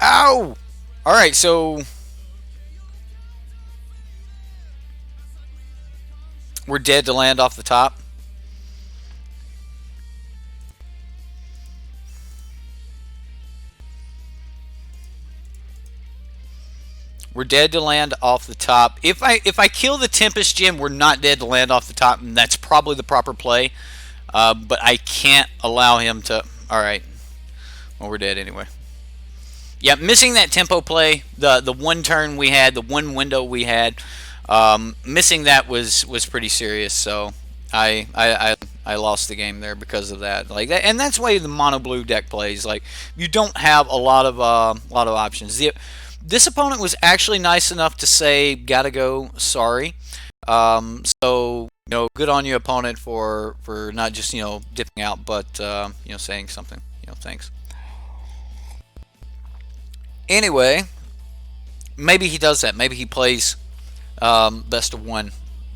Alright, so... we're dead to land off the top. We're dead to land off the top. If I kill the Tempest Gem, we're not dead to land off the top, and that's probably the proper play. But I can't allow him to... Alright. Well, we're dead anyway. Yeah, missing that tempo play, the one turn we had, the one window we had, missing that was pretty serious. So I lost the game there because of that. Like that, and that's why the mono blue deck plays. Like you don't have a lot of options. This opponent was actually nice enough to say, "Gotta go, sorry." So you know, good on you, opponent, for not just dipping out, but saying something. Thanks. Anyway, maybe he does that. Maybe he plays best of one,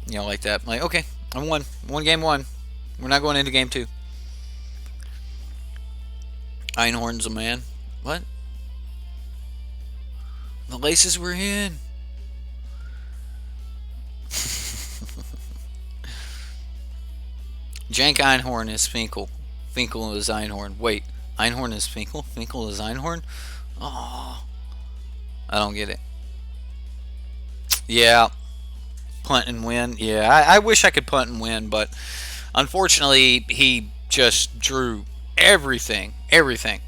like that. Like, okay, I won. Game one. We're not going into game 2. Einhorn's a man. What? The laces were in. Jank Einhorn is Finkel. Finkel is Einhorn. Wait, Einhorn is Finkel? Finkel is Einhorn? Oh. I don't get it. Yeah, punt and win. Yeah, I wish I could punt and win, but unfortunately, he just drew everything. Everything.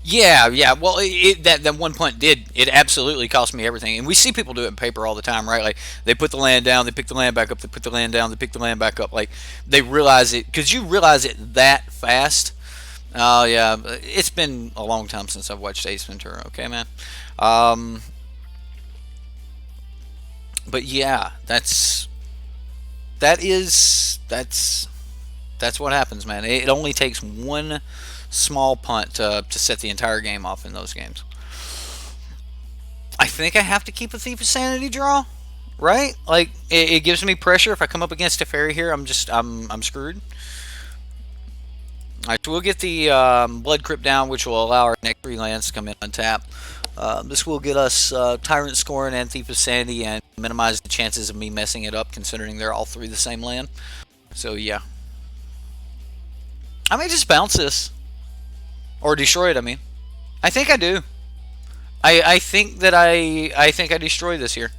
Yeah, yeah. Well, that one punt did. It absolutely cost me everything. And we see people do it in paper all the time, right? Like they put the land down, they pick the land back up, they put the land down, they pick the land back up. Like they realize it because you realize it that fast. Oh yeah, it's been a long time since I've watched Ace Ventura. Okay, man. Um, but yeah, that's what happens, man. It only takes one small punt to set the entire game off in those games. I think I have to keep a Thief of Sanity draw, right? Like it gives me pressure. If I come up against a fairy here, I'm screwed. All right, so we'll get the Blood Crypt down, which will allow our next 3 lands to come in untap. This will get us Tyrant Scorn and Thief of Sanity and minimize the chances of me messing it up, considering they're all 3 the same land. So yeah, I may just bounce this or destroy it. I mean, I think I do. I think that I think I destroy this here.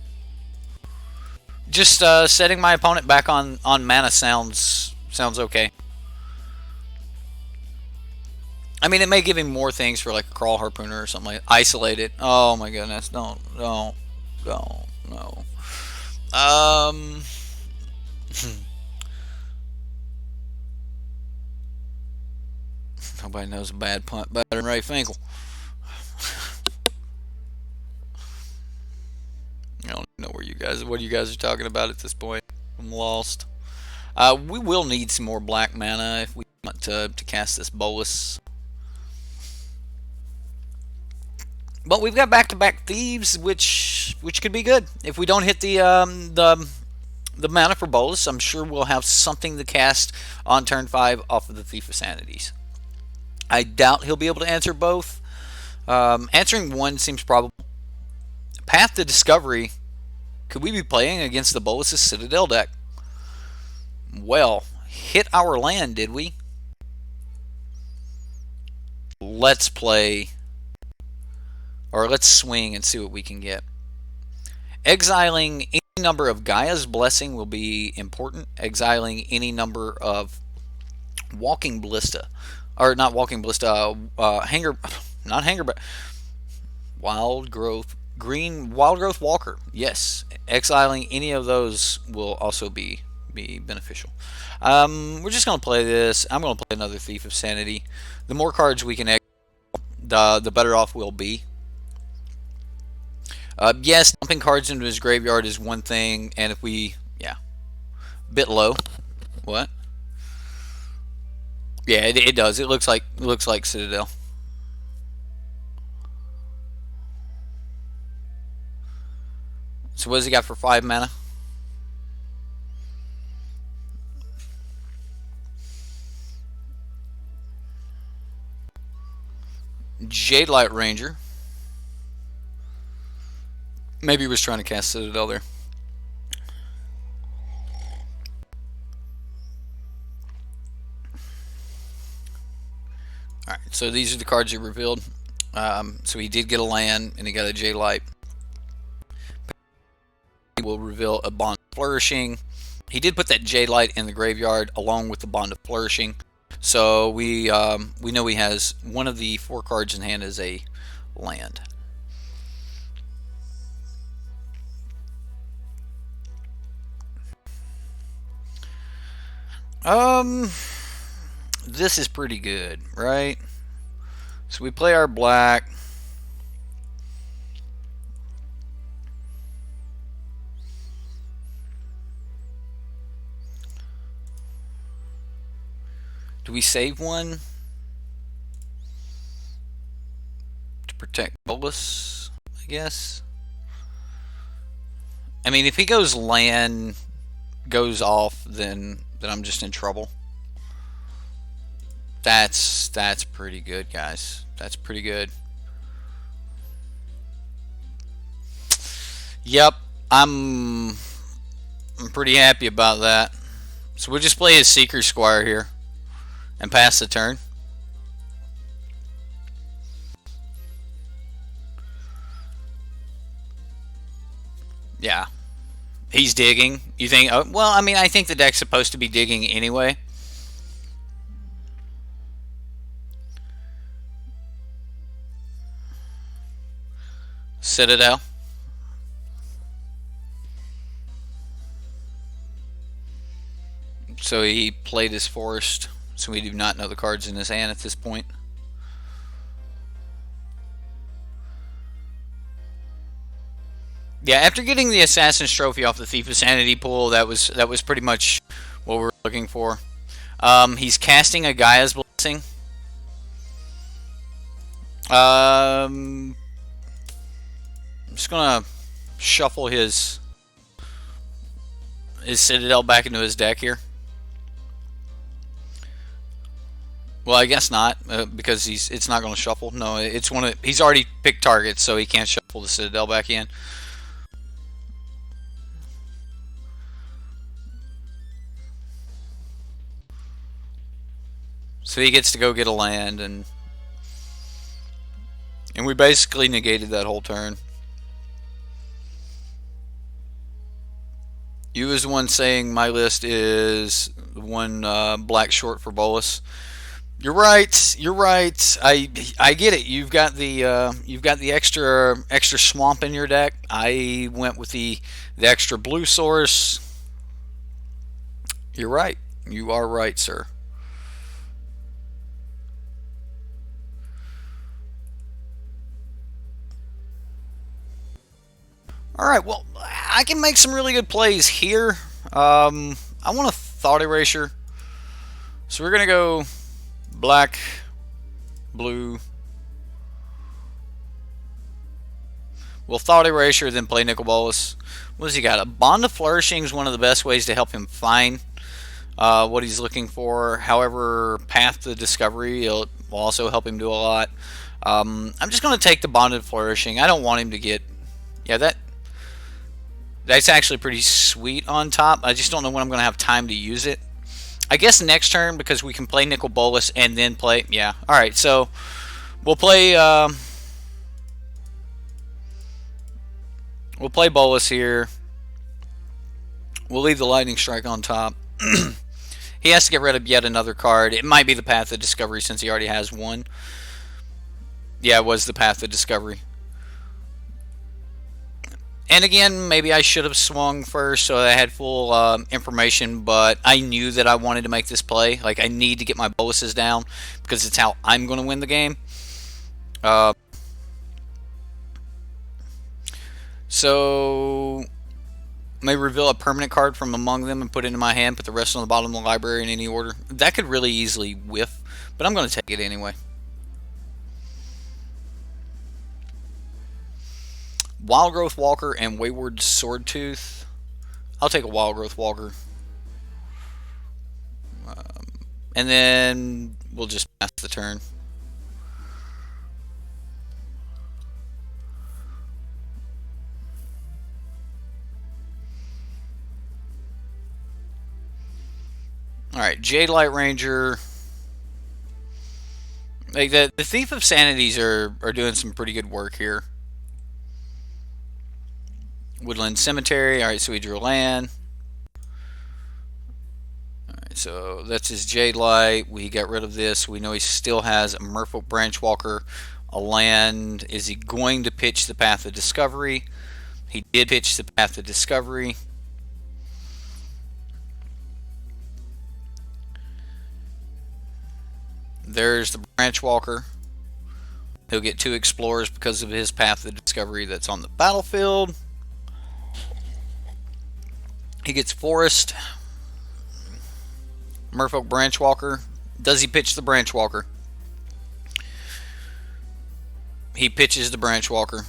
Just setting my opponent back on mana sounds okay. I mean, it may give him more things for like a Crawl Harpooner or something like that. Isolate it. Oh my goodness. No. Nobody knows a bad punt better than Ray Finkel. I don't know what you guys are talking about at this point. I'm lost. We will need some more black mana if we want to cast this Bolus. But we've got back-to-back thieves, which could be good. If we don't hit the mana for Bolus, I'm sure we'll have something to cast on turn 5 off of the Thief of Sanities. I doubt he'll be able to answer both. Answering one seems probable. Path to Discovery. Could we be playing against the Bolus' Citadel deck? Well, hit our land, did we? Let's play, or let's swing and see what we can get. Exiling any number of Gaia's Blessing will be important. Exiling any number of Walking Ballista, or not Walking Ballista, not Hanger, but Wild Growth, Green Wild Growth Walker. Yes, exiling any of those will also be beneficial. We're just gonna play this. I'm gonna play another Thief of Sanity. The more cards we can exile, the better off we'll be. Yes, dumping cards into his graveyard is one thing, and if we, yeah, bit low. What? Yeah, it does. It looks like Citadel. So what does he got for 5 mana? Jade Light Ranger. Maybe he was trying to cast Citadel there. Alright, so these are the cards he revealed. So he did get a land, and he got a Jade Light. He will reveal a Bond of Flourishing. He did put that Jade Light in the graveyard along with the Bond of Flourishing. So we know he has one of the 4 cards in hand as a land. This is pretty good, right? So we play our black. Do we save one to protect Bolus, I guess? I mean, if he goes land, goes off, then I'm just in trouble. That's pretty good, guys. That's pretty good. Yep, I'm pretty happy about that. So we'll just play his Seeker Squire here and pass the turn. Yeah. He's digging. You think? Oh, well, I mean, I think the deck's supposed to be digging anyway. Citadel. So he played his forest. So we do not know the cards in his hand at this point. Yeah, after getting the Assassin's Trophy off the Thief of Sanity pool, that was pretty much what we were looking for. He's casting a Gaia's Blessing. I'm just gonna shuffle his Citadel back into his deck here. Well, I guess not, because it's not going to shuffle. No, he's already picked targets, so he can't shuffle the Citadel back in. So he gets to go get a land, and we basically negated that whole turn. You was the one saying my list is one black short for Bolus. You're right. You're right. I get it. You've got the extra swamp in your deck. I went with the extra blue source. You're right. You are right, sir. All right. Well, I can make some really good plays here. I want a thought erasure, so we're gonna go black, blue. We'll thought erasure, then play Nicol Bolas. What has he got? A Bond of Flourishing is one of the best ways to help him find what he's looking for. However, Path to Discovery will also help him do a lot. I'm just going to take the Bonded Flourishing. I don't want him to get... Yeah, that's actually pretty sweet on top. I just don't know when I'm going to have time to use it. I guess next turn, because we can play Nicol Bolas and then play... Yeah, alright, so we'll play... we'll play Bolas here. We'll leave the Lightning Strike on top. He has to get rid of yet another card. It might be the Path of Discovery since he already has one. Yeah, it was the Path of Discovery. And again, maybe I should have swung first so I had full information, but I knew that I wanted to make this play. Like, I need to get my Boluses down because it's how I'm going to win the game. So, may reveal a permanent card from among them and put it in my hand, put the rest on the bottom of the library in any order. That could really easily whiff, but I'm going to take it anyway. Wild Growth Walker and Wayward Swordtooth. I'll take a Wild Growth Walker. And then we'll just pass the turn. Alright, Jade Light Ranger. Like the Thief of Sanities are doing some pretty good work here. Woodland Cemetery. Alright, so we drew a land. Alright, so that's his Jade Light. We got rid of this. We know he still has a Merfolk Branchwalker, a land. Is he going to pitch the Path of Discovery? He did pitch the Path of Discovery. There's the Branchwalker. He'll get 2 Explorers because of his Path of Discovery that's on the battlefield. He gets Forest. Merfolk Branchwalker. Does he pitch the Branchwalker? He pitches the Branchwalker.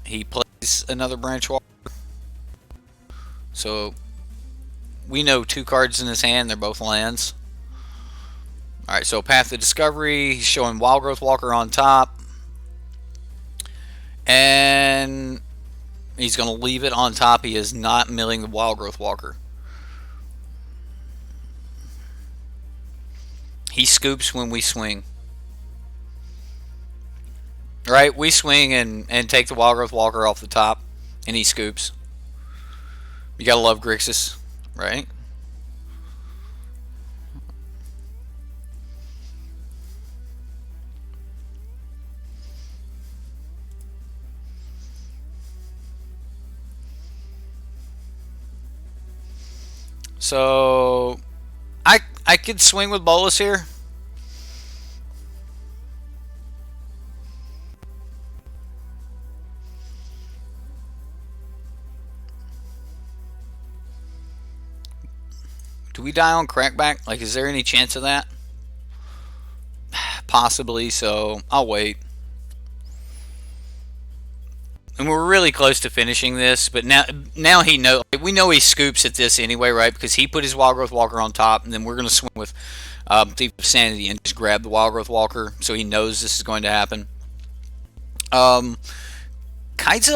He plays another Branchwalker. So we know 2 cards in his hand. They're both lands. Alright, so Path of Discovery. He's showing Wild Growth Walker on top. And he's going to leave it on top. He is not milling the Wild Growth Walker. He scoops when we swing. Right? We swing and take the Wild Growth Walker off the top, and he scoops. You gotta love Grixis, right? So I could swing with Bolus here. Do we die on crackback? Like, is there any chance of that? Possibly, so I'll wait. And we're really close to finishing this, but now he know we know he scoops at this anyway, right? Because he put his Wild Growth Walker on top, and then we're going to swing with Thief of Sanity and just grab the Wild Growth Walker, so he knows this is going to happen. Citadel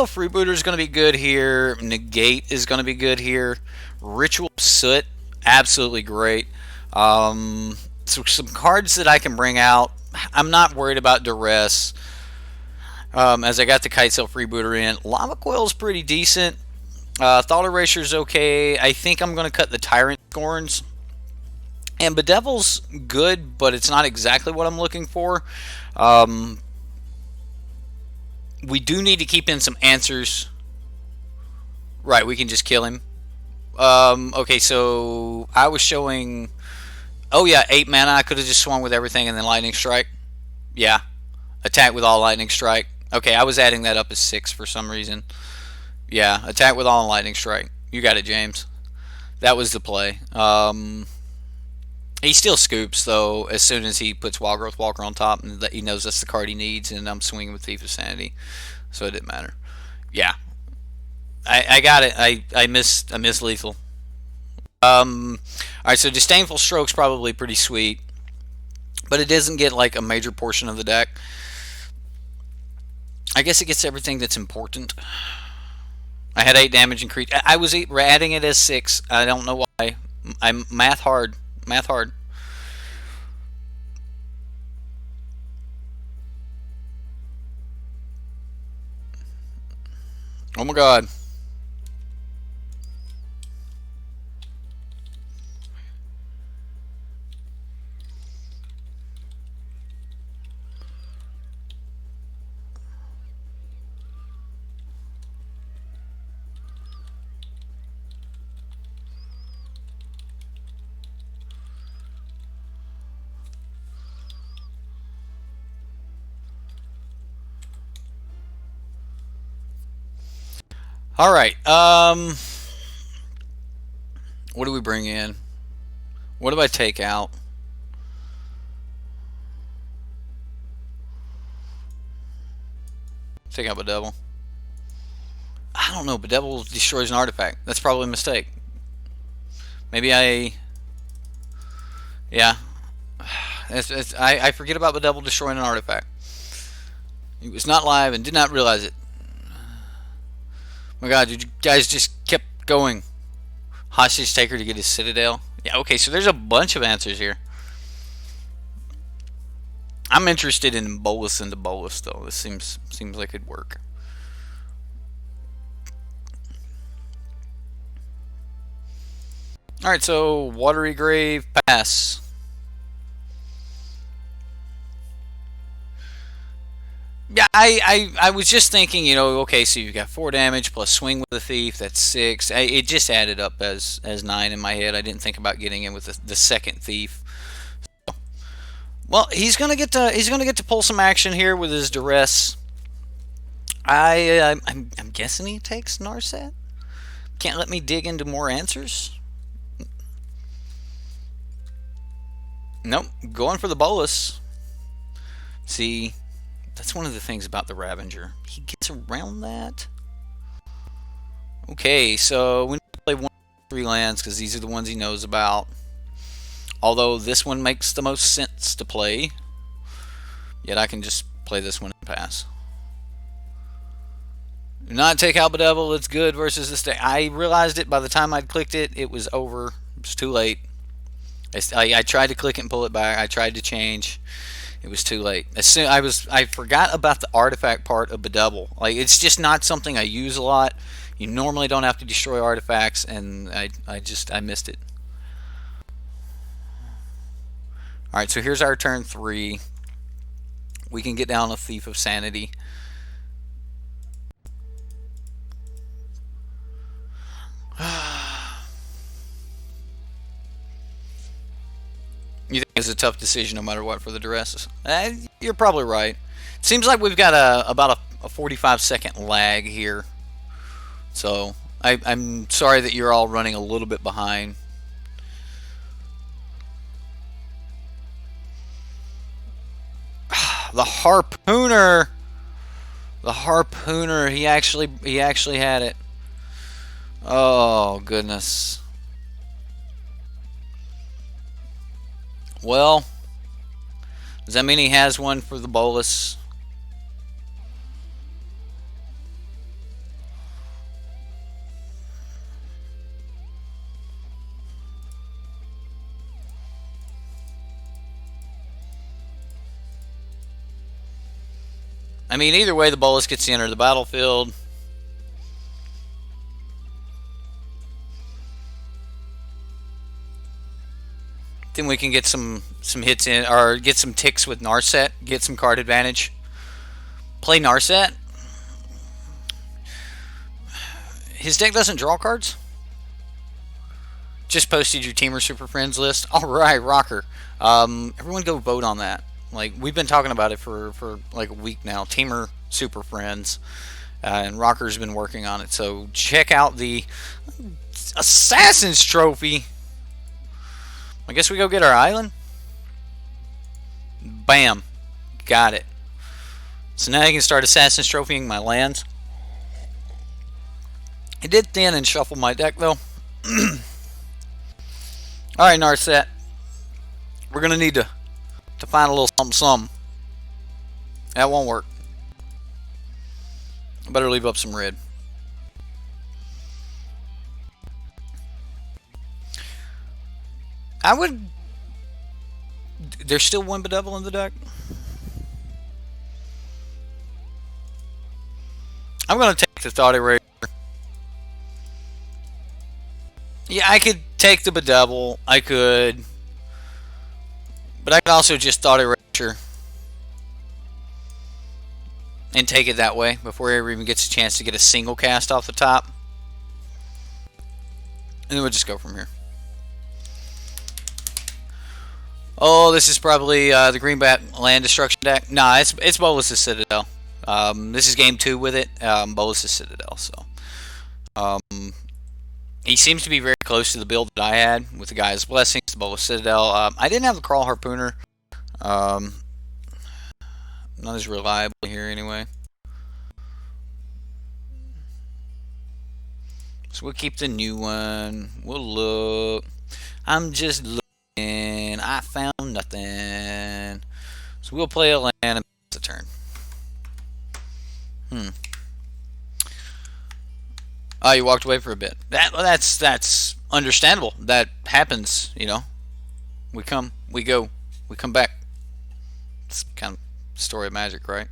Freebooter is going to be good here. Negate is going to be good here. Ritual Soot, absolutely great. So some cards that I can bring out. I'm not worried about Duress. As I got the Kitesail Freebooter in. Lava Coil's pretty decent. Thought Eraser's okay. I think I'm going to cut the Tyrant Scorns. And Bedevil's good, but it's not exactly what I'm looking for. We do need to keep in some answers. Right, we can just kill him. Okay, so I was showing... Oh yeah, 8 mana. I could have just swung with everything and then Lightning Strike. Yeah. Attack with all Lightning Strike. Okay, I was adding that up as 6 for some reason. Yeah, attack with all Lightning Strike. You got it, James. That was the play. He still scoops, though, as soon as he puts Wild Growth Walker on top, and he knows that's the card he needs, and I'm swinging with Thief of Sanity, so it didn't matter. Yeah. I got it. I missed lethal. Alright, so Disdainful Stroke's probably pretty sweet, but it doesn't get, like, a major portion of the deck. I guess it gets everything that's important. I had 8 damage and creep. I was adding it as 6. I don't know why. I'm math hard. Math hard. Oh my god. All right. What do we bring in? What do I take out? Take out Bedevil. I don't know. Bedevil destroys an artifact. That's probably a mistake. Maybe I... Yeah. I forget about Bedevil destroying an artifact. He was not live and did not realize it. Oh my god, you guys just kept going. Hostage taker to get his Citadel. Yeah, okay, so there's a bunch of answers here. I'm interested in Bolus into Bolus, though. This seems like it'd work. Alright, so Watery Grave, pass. Yeah, I was just thinking, you know, okay, so you got 4 damage plus swing with the thief, that's 6. It just added up as 9 in my head. I didn't think about getting in with the second thief. So, well, he's gonna get to pull some action here with his Duress. I'm guessing he takes Narset. Can't let me dig into more answers. Nope, going for the Bolus. See. That's one of the things about the Ravager. He gets around that. Okay, so we need to play 3 lands because these are the ones he knows about. Although this one makes the most sense to play. Yet I can just play this one and pass. Do not take out Bedevil. It's good versus this deck. I realized it by the time I'd clicked it. It was over. It was too late. I tried to click it and pull it back. I tried to change. It was too late. As soon I forgot about the artifact part of Bedouble. Like, it's just not something I use a lot. You normally don't have to destroy artifacts, and I missed it. All right, so here's our turn 3. We can get down a Thief of Sanity. You think it's a tough decision no matter what for the duress? You're probably right. Seems like we've got about a 45-second lag here. So I'm sorry that you're all running a little bit behind. The harpooner. The harpooner. He actually had it. Oh goodness. Well, does that mean he has one for the bolus? I mean, either way, the bolus gets to enter the battlefield. Then we can get some hits in, or get some ticks with Narset, get some card advantage. Play Narset. His deck doesn't draw cards. Just posted your Teamer Super Friends list. All right, Rocker. Everyone go vote on that. Like, we've been talking about it for like a week now. Teamer Super Friends. And Rocker's been working on it. So check out the Assassin's Trophy. I guess we go get our island. Bam. Got it. So now you can start Assassin's Trophying my lands. I did thin and shuffle my deck, though. Alright, Narset. We're going to need to find a little something. That won't work. I better leave up some red. I would... There's still one Bedouble in the deck? I'm going to take the Thought Eraser. Yeah, I could take the Bedouble. I could... But I could also just Thought Eraser. And take it that way before he ever even gets a chance to get a single cast off the top. And then we'll just go from here. Oh, this is probably the Greenback Land Destruction deck. Nah, it's Bolus's Citadel. This is game 2 with it. Bolus's Citadel. So, he seems to be very close to the build that I had with the Guy's Blessings, the Bolus Citadel. I didn't have the Crawl Harpooner. Not as reliable here anyway. So we'll keep the new one. We'll look. I'm just looking. I found nothing. So we'll play a land and pass the turn. Oh, you walked away for a bit. That's understandable. That happens, you know. We come, we go, we come back. It's kind of story of Magic, right?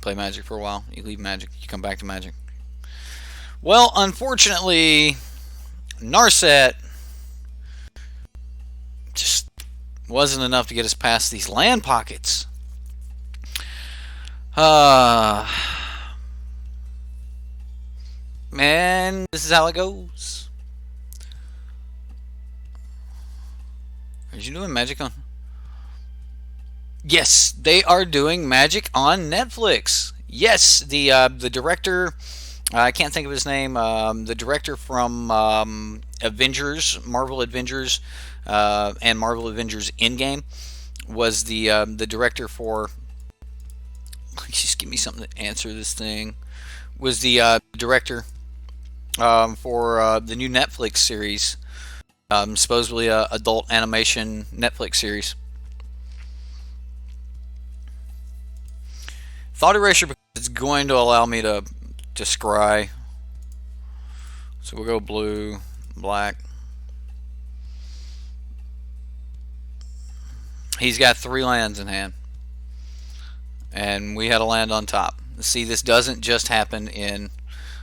Play Magic for a while, you leave Magic, you come back to Magic. Well, unfortunately, Narset just wasn't enough to get us past these land pockets. Man, this is how it goes. Are you doing Magic on? Yes, they are doing Magic on Netflix. Yes, the director, I can't think of his name. The director from Avengers, Marvel Avengers, and Marvel Avengers Endgame was the director for. Just give me something to answer this thing. Was the director for the new Netflix series, supposedly a adult animation Netflix series. Thought Eraser because it's going to allow me to scry. So we'll go blue, black. He's got 3 lands in hand. and we had to land on top. See, this doesn't just happen in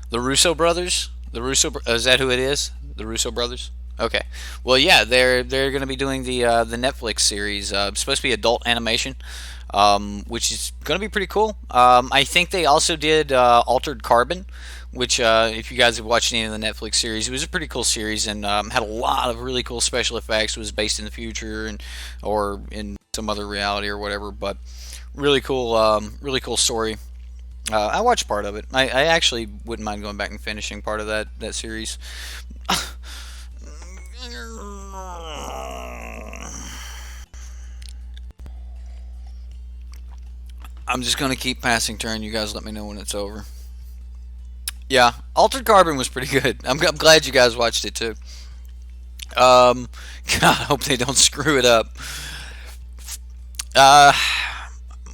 the Russo brothers. Is that who it is? The Russo brothers. Okay. Well, yeah, they're going to be doing the Netflix series. It's supposed to be adult animation, which is going to be pretty cool. I think they also did Altered Carbon, which if you guys have watched any of the Netflix series, it was a pretty cool series and had a lot of really cool special effects. It was based in the future and or in some other reality or whatever, but really cool story. I watched part of it. I actually wouldn't mind going back and finishing part of that series. I'm just gonna keep passing turn. You guys let me know when it's over. Yeah, Altered Carbon was pretty good. I'm glad you guys watched it too. God, I hope they don't screw it up. Uh,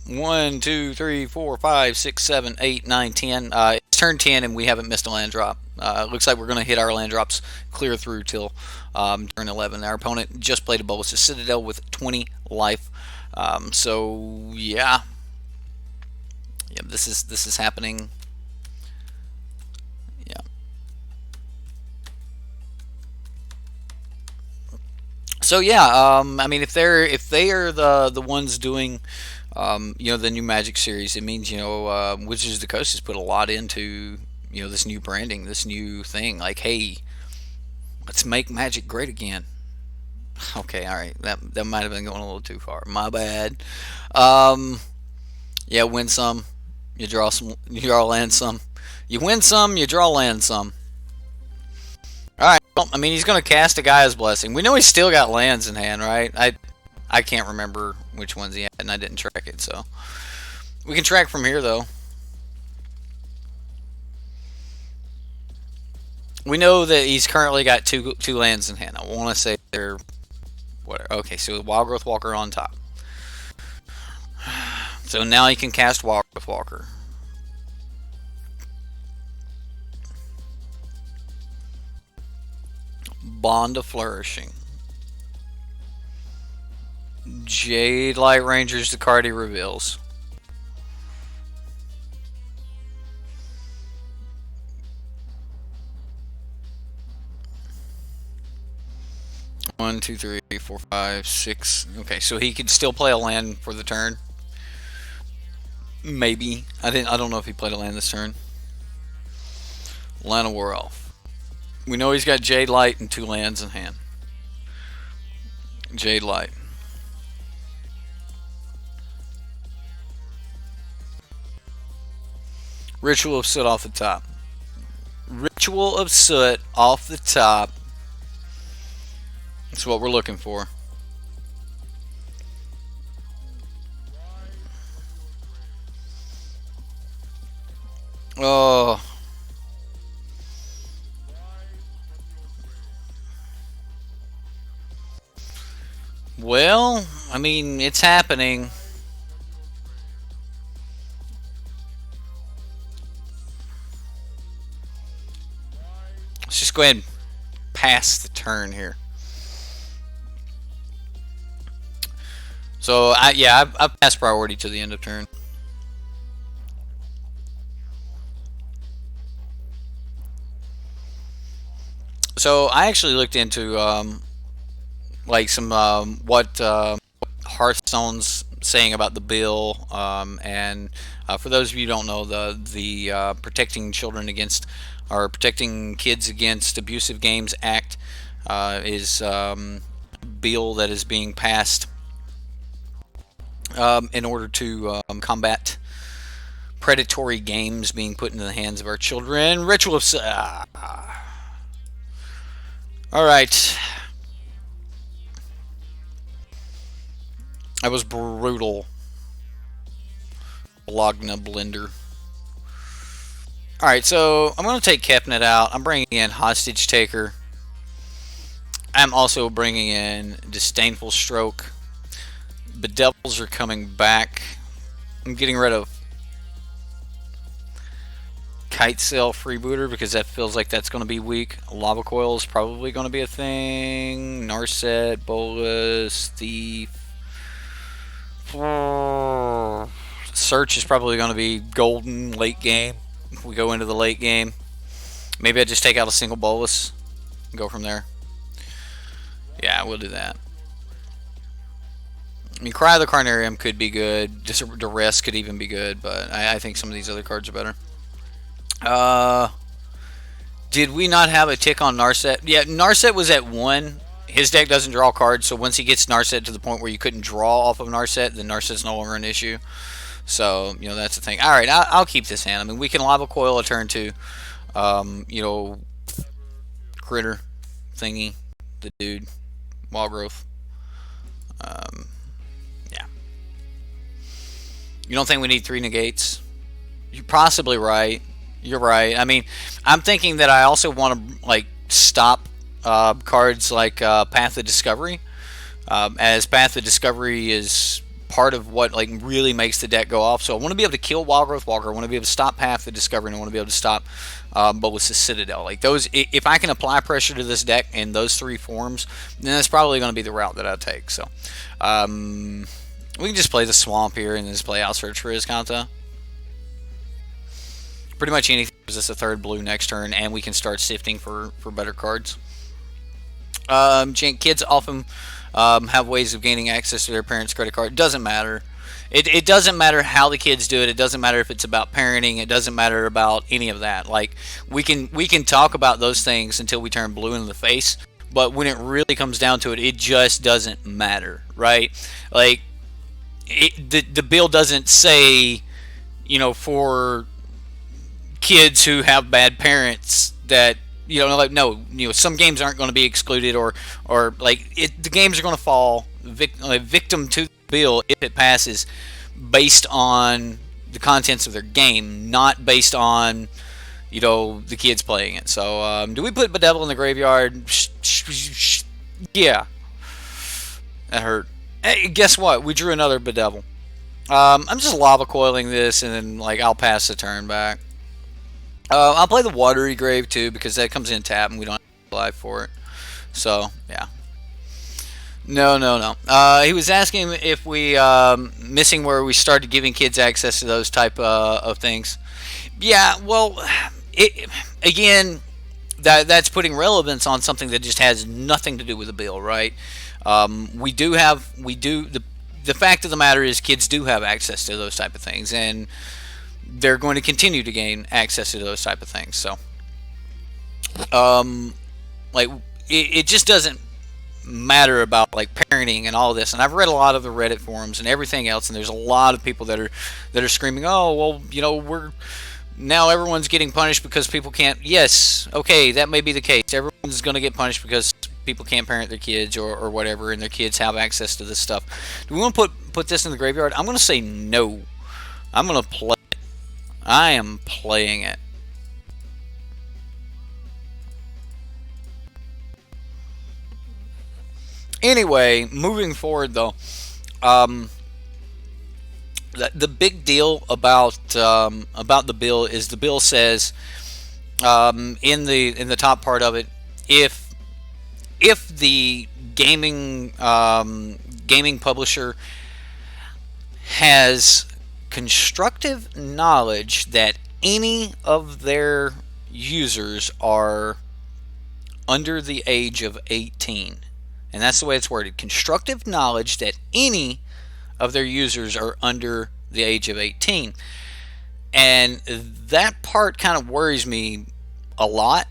1, 2, 3, 4, 5, 6, 7, 8, 9, 10. It's turn 10 and we haven't missed a land drop. It looks like we're going to hit our land drops clear through till turn 11. Our opponent just played a Bolas Citadel with 20 life. So yeah, this is happening. Yeah. So yeah, I mean, if they are the ones doing, the new Magic series, it means Wizards of the Coast has put a lot into this new branding, this new thing. Like, hey, let's make Magic great again. Okay, all right, that might have been going a little too far. My bad. Um, yeah, win some, you draw some, you draw land some. You win some, you draw land some. All right. Well, I mean, he's going to cast a Gaia's Blessing. We know he's still got lands in hand, right? I can't remember which ones he had, and I didn't track it, so we can track from here though. We know that he's currently got two lands in hand. I want to say they're what? Okay, so Wild Growth Walker on top. So now he can cast Wild Growth Walker. Bond of Flourishing. Jade Light Rangers, the card he reveals. One, two, three, four, five, six. Okay, so he could still play a land for the turn. Maybe. I don't know if he played a land this turn. Lana War Elf. We know he's got Jade Light and two lands in hand. Jade Light. Ritual of Soot off the top. Ritual of Soot off the top. That's what we're looking for. Oh. Well, I mean, it's happening. Let's just go ahead and pass the turn here. So, I've passed priority to the end of turn. So, I actually looked into, like, some, what Hearthstone's saying about the bill, and for those of you who don't know, the Protecting Children Against, or Protecting Kids Against Abusive Games Act is a bill that is being passed in order to combat predatory games being put into the hands of our children. Ritual of... Alright. That was brutal. Bologna Blender. Alright, so I'm going to take Kepnet out. I'm bringing in Hostage Taker. I'm also bringing in Disdainful Stroke. Bedevils are coming back. I'm getting rid of Kite Sail Freebooter because that feels like that's going to be weak. Lava Coil is probably going to be a thing. Narset, Bolas, Thief. Search is probably going to be golden late game. If we go into the late game, maybe I just take out a single bolus and go from there. Yeah, we'll do that. I mean, Cry of the Carnarium could be good. Duress could even be good, but I think some of these other cards are better. Did we not have a tick on Narset? Yeah, Narset was at 1. His deck doesn't draw cards, so once he gets Narset to the point where you couldn't draw off of Narset, then Narset's no longer an issue. So, you know, that's the thing. Alright, I'll keep this hand. I mean, we can Lava Coil a turn 2. You know, Critter thingy, the dude, Wall Growth. Yeah. You don't think we need 3 negates? You're possibly right. You're right. I mean, I'm thinking that I also want to, like, stop cards like Path of Discovery, as Path of Discovery is part of what like really makes the deck go off. So I want to be able to kill Wild Growth Walker. I want to be able to stop Path of Discovery, and I want to be able to stop Bolus's Citadel. Like those, if I can apply pressure to this deck in those 3 forms, then that's probably going to be the route that I take. So we can just play the Swamp here and just play out Search for Iscanta. Pretty much anything gives us a 3rd blue next turn, and we can start sifting for better cards. Kids often have ways of gaining access to their parents' credit card. It doesn't matter. It doesn't matter how the kids do it. It doesn't matter if it's about parenting. It doesn't matter about any of that. Like we can talk about those things until we turn blue in the face. But when it really comes down to it, it just doesn't matter, right? Like the bill doesn't say, you know, for kids who have bad parents that, you know, like, no, you know, some games aren't going to be excluded, or like the games are going to fall victim to the bill if it passes based on the contents of their game, not based on, you know, the kids playing it. So do we put Bedevil in the graveyard? Yeah, that hurt. Hey, guess what? We drew another Bedevil. I'm just Lava Coiling this, and then like I'll pass the turn back. I'll play the Watery Grave too, because that comes in tap and we don't have to live for it. So yeah. No. He was asking if we missing where we started giving kids access to those type of things. Yeah, well, again, that's putting relevance on something that just has nothing to do with the bill, right? The fact of the matter is kids do have access to those type of things, and they're going to continue to gain access to those type of things. So, like, it just doesn't matter about like parenting and all this. And I've read a lot of the Reddit forums and everything else, and there's a lot of people that are screaming, "Oh, well, you know, now everyone's getting punished because people can't." Yes, okay, that may be the case. Everyone's going to get punished because people can't parent their kids or whatever, and their kids have access to this stuff. Do we want to put this in the graveyard? I'm going to say no. I'm going to play. I am playing it. Anyway, moving forward though, the big deal about the bill is the bill says in the top part of it, if the gaming publisher has constructive knowledge that any of their users are under the age of 18, and that's the way it's worded, constructive knowledge that any of their users are under the age of 18. And that part kind of worries me a lot.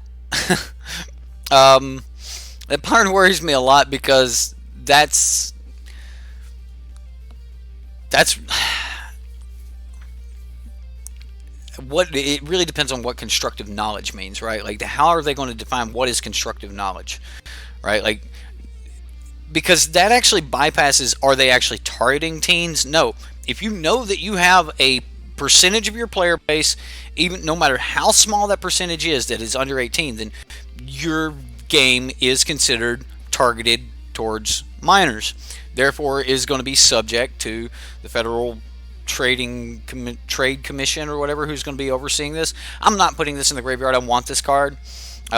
That part worries me a lot because that's what it really depends on what constructive knowledge means, right? Like, how are they going to define what is constructive knowledge, right? Like, because that actually bypasses, are they actually targeting teens? No. If you know that you have a percentage of your player base, even no matter how small that percentage is, that is under 18, then your game is considered targeted towards minors. Therefore, is going to be subject to the Federal Trade Commission or whatever, who's going to be overseeing this. I'm not putting this in the graveyard. I want this card,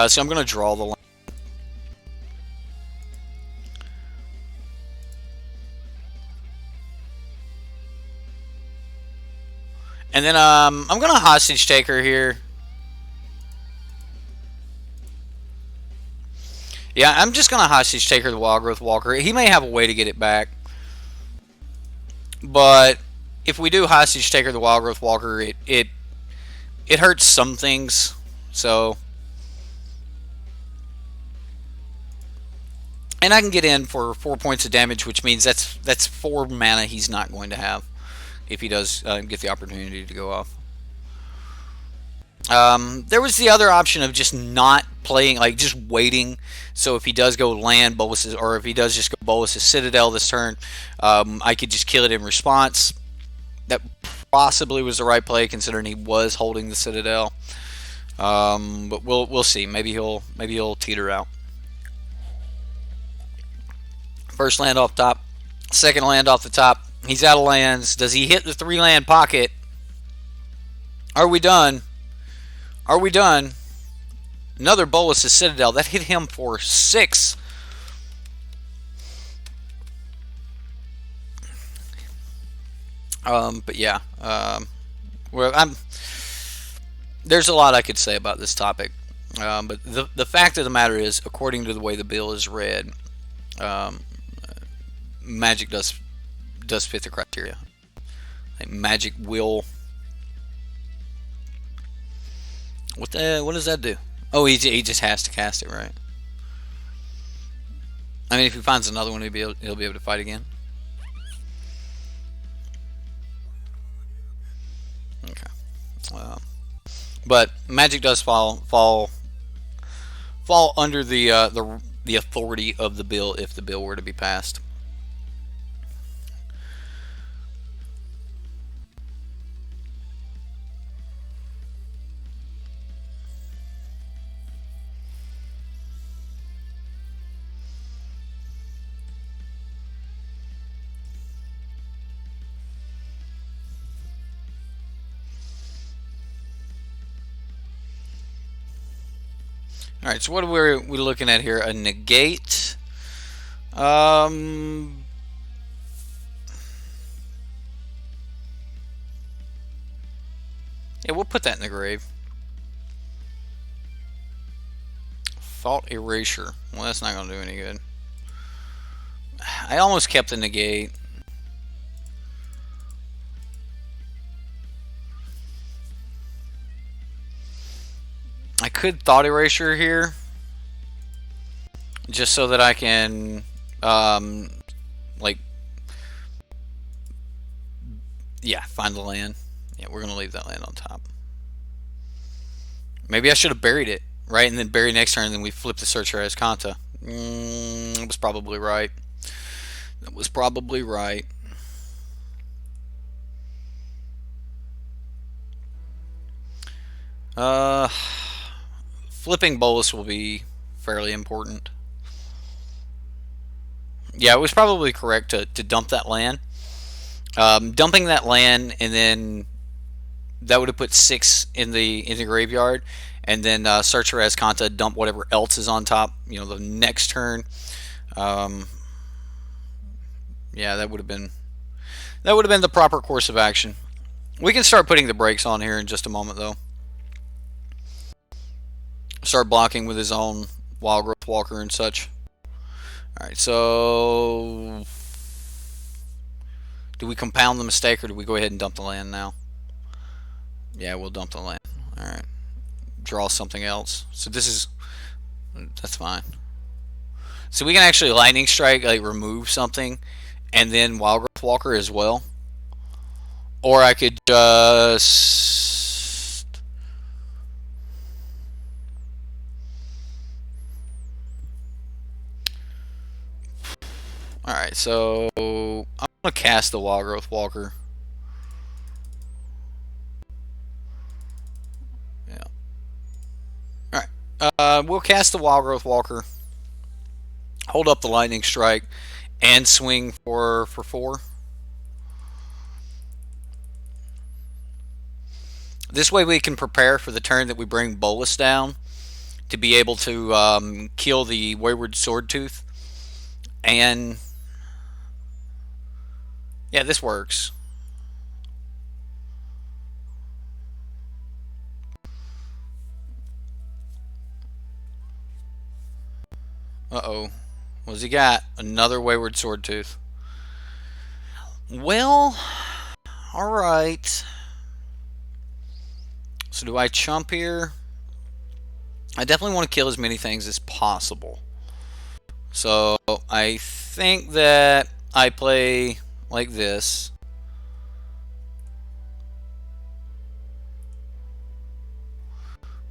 so I'm going to draw the line. And then I'm gonna hostage take her here. Yeah, I'm just gonna hostage take her the Wild Growth Walker. He may have a way to get it back, but if we do hostage take her the Wild Growth Walker, it hurts some things. So, and I can get in for 4 points of damage, which means that's 4 mana he's not going to have if he does get the opportunity to go off. There was the other option of just not playing, like just waiting. So if he does go land Bolus's, or if he does just go Bolus's Citadel this turn, I could just kill it in response. That possibly was the right play, considering he was holding the Citadel. But we'll see. Maybe he'll teeter out. First land off top, second land off the top. He's out of lands. Does he hit the 3-land pocket? Are we done? Are we done? Another Bolus's Citadel. That hit him for 6. But yeah. Well, there's a lot I could say about this topic. But the fact of the matter is, according to the way the bill is read, Magic does fit the criteria. Like Magic will. What does that do? Oh, he just has to cast it, right? I mean, if he finds another one, he'll be able to fight again. Okay. But Magic does fall under the authority of the bill if the bill were to be passed. Alright, so what are we looking at here? A negate. Yeah, we'll put that in the grave. Thought Erasure. Well, that's not going to do any good. I almost kept the negate. I could Thought Erasure here, just so that I can, like, yeah, find the land. Yeah, we're gonna leave that land on top. Maybe I should have buried it, right, and then bury next turn, and then we flip the Searcher as Kanta. That was probably right. That was probably right. Flipping Bolus will be fairly important. Yeah, it was probably correct to dump that land. Dumping that land, and then that would have put 6 in the graveyard, and then Searcher as Kanta, dump whatever else is on top. You know, the next turn. Yeah, that would have been the proper course of action. We can start putting the brakes on here in just a moment, though. Start blocking with his own Wild Growth Walker and such. Alright, so do we compound the mistake, or do we go ahead and dump the land now? Yeah, we'll dump the land. Alright. Draw something else. So that's fine. So we can actually Lightning Strike, like remove something, and then Wild Growth Walker as well. Or I could just... Alright, so I'm going to cast the Wild Growth Walker. Yeah. Alright, we'll cast the Wild Growth Walker, hold up the Lightning Strike, and swing for 4. This way we can prepare for the turn that we bring Bolus down to be able to kill the Wayward Swordtooth. And yeah, this works. Uh-oh. What's he got? Another Wayward Sword Tooth. Well, alright. So do I chump here? I definitely want to kill as many things as possible. So I think that I play like this.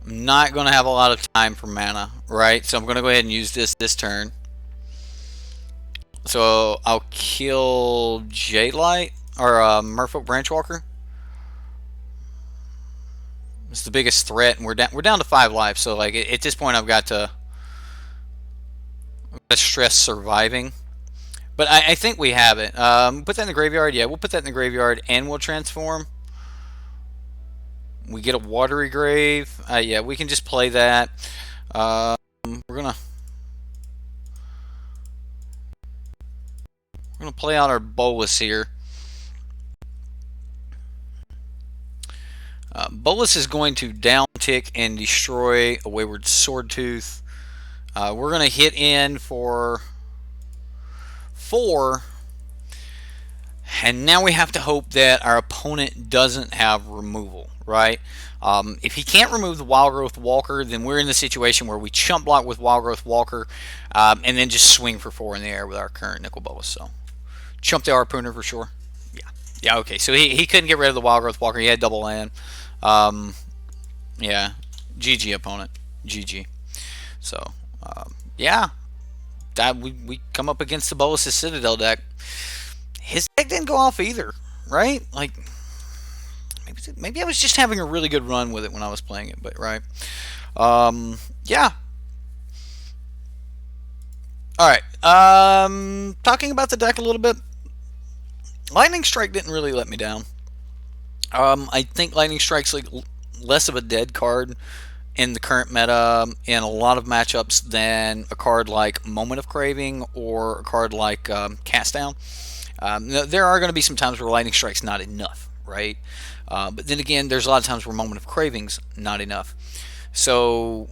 I'm not going to have a lot of time for mana, right? So I'm going to go ahead and use this turn. So I'll kill Jade Light or Merfolk Branchwalker. It's the biggest threat, and we're down to 5 lives. So like at this point, I've got to stress surviving. But I think we have it. Put that in the graveyard. Yeah, we'll put that in the graveyard, and we'll transform. We get a watery grave. Yeah, we can just play that. We're gonna play out our Bolus here. Bolus is going to down tick and destroy a Wayward Sword Tooth. We're gonna hit in for 4. And now we have to hope that our opponent doesn't have removal, right? If he can't remove the Wild Growth Walker, then we're in the situation where we chump block with Wild Growth Walker and then just swing for 4 in the air with our current Nicol Bolas. So, chump the Harpooner for sure. Yeah, okay. So he couldn't get rid of the Wild Growth Walker. He had double land. Yeah, GG opponent. GG. So, yeah. We come up against the Bolas' Citadel deck. His deck didn't go off either, right? Like, maybe I was just having a really good run with it when I was playing it, but right. Yeah. Alright. Talking about the deck a little bit. Lightning Strike didn't really let me down. I think Lightning Strike's like less of a dead card in the current meta in a lot of matchups than a card like Moment of Craving or a card like Cast Down. There are going to be some times where Lightning Strike's not enough, right? But then again, there's a lot of times where Moment of Craving's not enough. So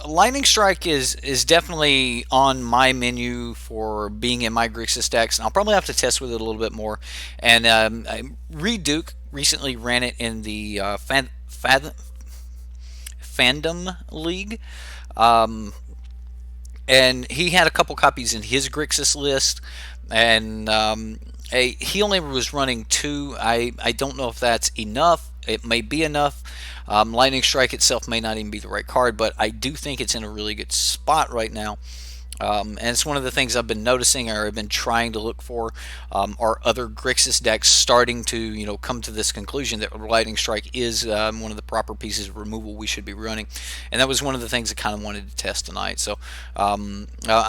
Lightning Strike is definitely on my menu for being in my Grixis decks, and I'll probably have to test with it a little bit more. And Reed Duke recently ran it in the Fandom League, and he had a couple copies in his Grixis list, and he only was running 2. I don't know if that's enough. It may be enough. Lightning Strike itself may not even be the right card, but I do think it's in a really good spot right now. And it's one of the things I've been noticing, or I've been trying to look for, are other Grixis decks starting to, come to this conclusion that Lightning Strike is one of the proper pieces of removal we should be running. And that was one of the things I kind of wanted to test tonight. So I'm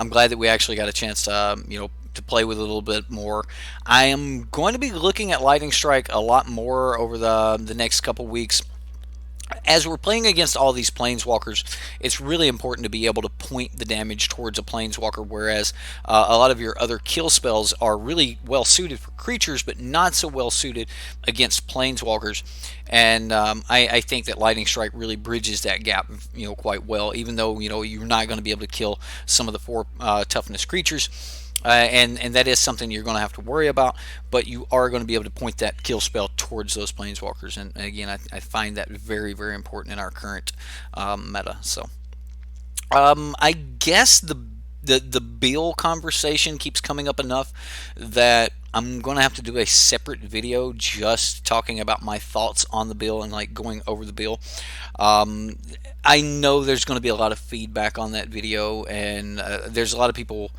glad that we actually got a chance to, to play with it a little bit more. I am going to be looking at Lightning Strike a lot more over the next couple weeks. As we're playing against all these Planeswalkers, it's really important to be able to point the damage towards a Planeswalker, whereas a lot of your other kill spells are really well suited for creatures, but not so well suited against Planeswalkers. And I think that Lightning Strike really bridges that gap, quite well, even though, you're not going to be able to kill some of the 4 toughness creatures. And that is something you're going to have to worry about, but you are going to be able to point that kill spell towards those Planeswalkers, and again, I find that very, very important in our current meta. So, I guess the Bill conversation keeps coming up enough that I'm going to have to do a separate video just talking about my thoughts on the bill and like going over the bill. I know there's going to be a lot of feedback on that video, and there's a lot of people.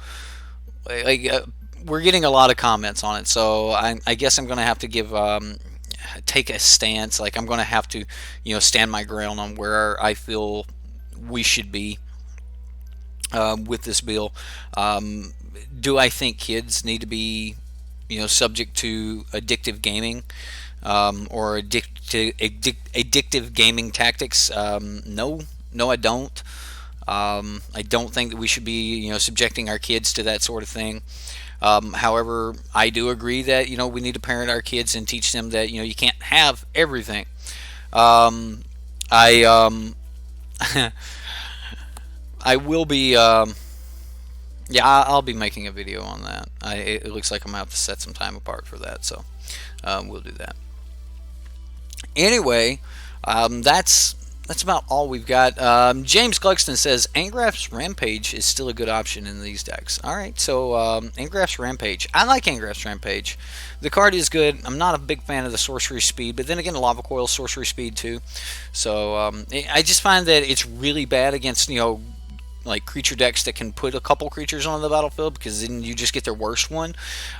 We're getting a lot of comments on it, so I guess I'm going to have to take a stance. Like, I'm going to have to, stand my ground on where I feel we should be with this bill. Do I think kids need to be, subject to addictive gaming or addictive gaming tactics? No, I don't. I don't think that we should be, subjecting our kids to that sort of thing. However, I do agree that, we need to parent our kids and teach them that, you can't have everything. I I will be. Yeah, I'll be making a video on that. It looks like I'm gonna have to set some time apart for that, so we'll do that. Anyway, that's about all we've got. James Gluckston says Angrath's Rampage is still a good option in these decks. All right, so Angrath's Rampage. I like Angrath's Rampage. The card is good. I'm not a big fan of the sorcery speed, but then again, Lava Coil sorcery speed too. So I just find that it's really bad against like creature decks that can put a couple creatures on the battlefield, because then you just get their worst one.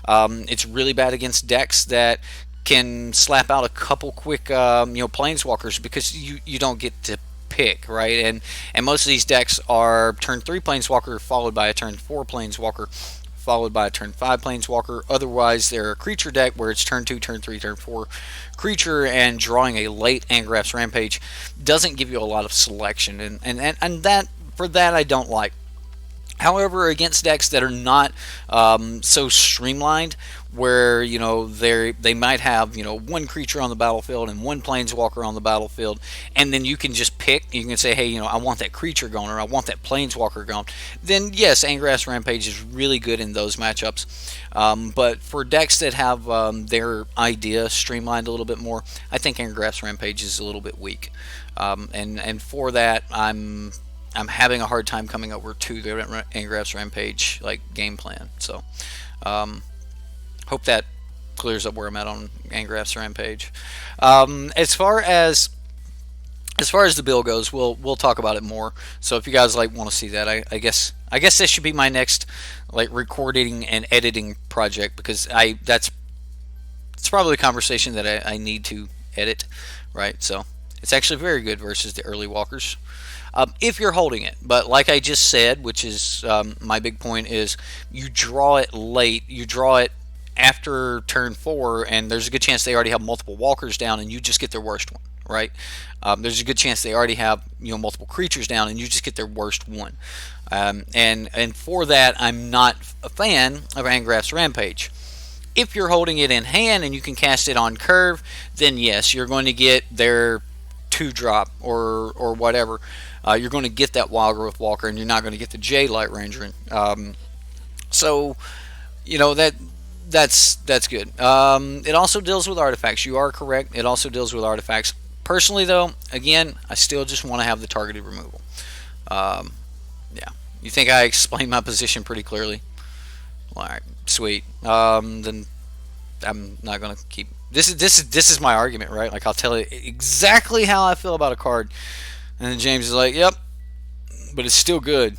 It's really bad against decks that can slap out a couple quick planeswalkers, because you don't get to pick, right? And most of these decks are turn 3 planeswalker followed by a turn 4 planeswalker followed by a turn 5 planeswalker. Otherwise, they're a creature deck where it's turn 2, turn 3, turn 4 creature, and drawing a late Angrath's Rampage doesn't give you a lot of selection, and that, for that, I don't like. However, against decks that are not so streamlined, where they might have one creature on the battlefield and one planeswalker on the battlefield, and then you can just pick. You can say, hey, I want that creature going, or I want that planeswalker going. Then yes, Angrath's Rampage is really good in those matchups. But for decks that have their idea streamlined a little bit more, I think Angrath's Rampage is a little bit weak. And for that, I'm having a hard time coming over to the Angrath's Rampage game plan. So hope that clears up where I'm at on Angrath's Rampage. As far as the bill goes, we'll talk about it more. So if you guys want to see that, I guess this should be my next recording and editing project, because it's probably a conversation that I need to edit, right? So it's actually very good versus the early walkers. If you're holding it. But like I just said, which is my big point, is you draw it late. You draw it after turn 4, and there's a good chance they already have multiple walkers down, and you just get their worst one, right? There's a good chance they already have multiple creatures down, and you just get their worst one. And for that, I'm not a fan of Angrath's Rampage. If you're holding it in hand and you can cast it on curve, then yes, you're going to get their 2-drop or whatever. You're going to get that Wild Growth Walker, and you're not going to get the Jade Light Ranger. So that's good. It also deals with artifacts. You are correct. It also deals with artifacts. Personally, though, again, I still just want to have the targeted removal. Yeah. You think I explained my position pretty clearly? All right, sweet. Then I'm not going to keep. This is my argument, right? I'll tell you exactly how I feel about a card. And then James is like, yep, but it's still good.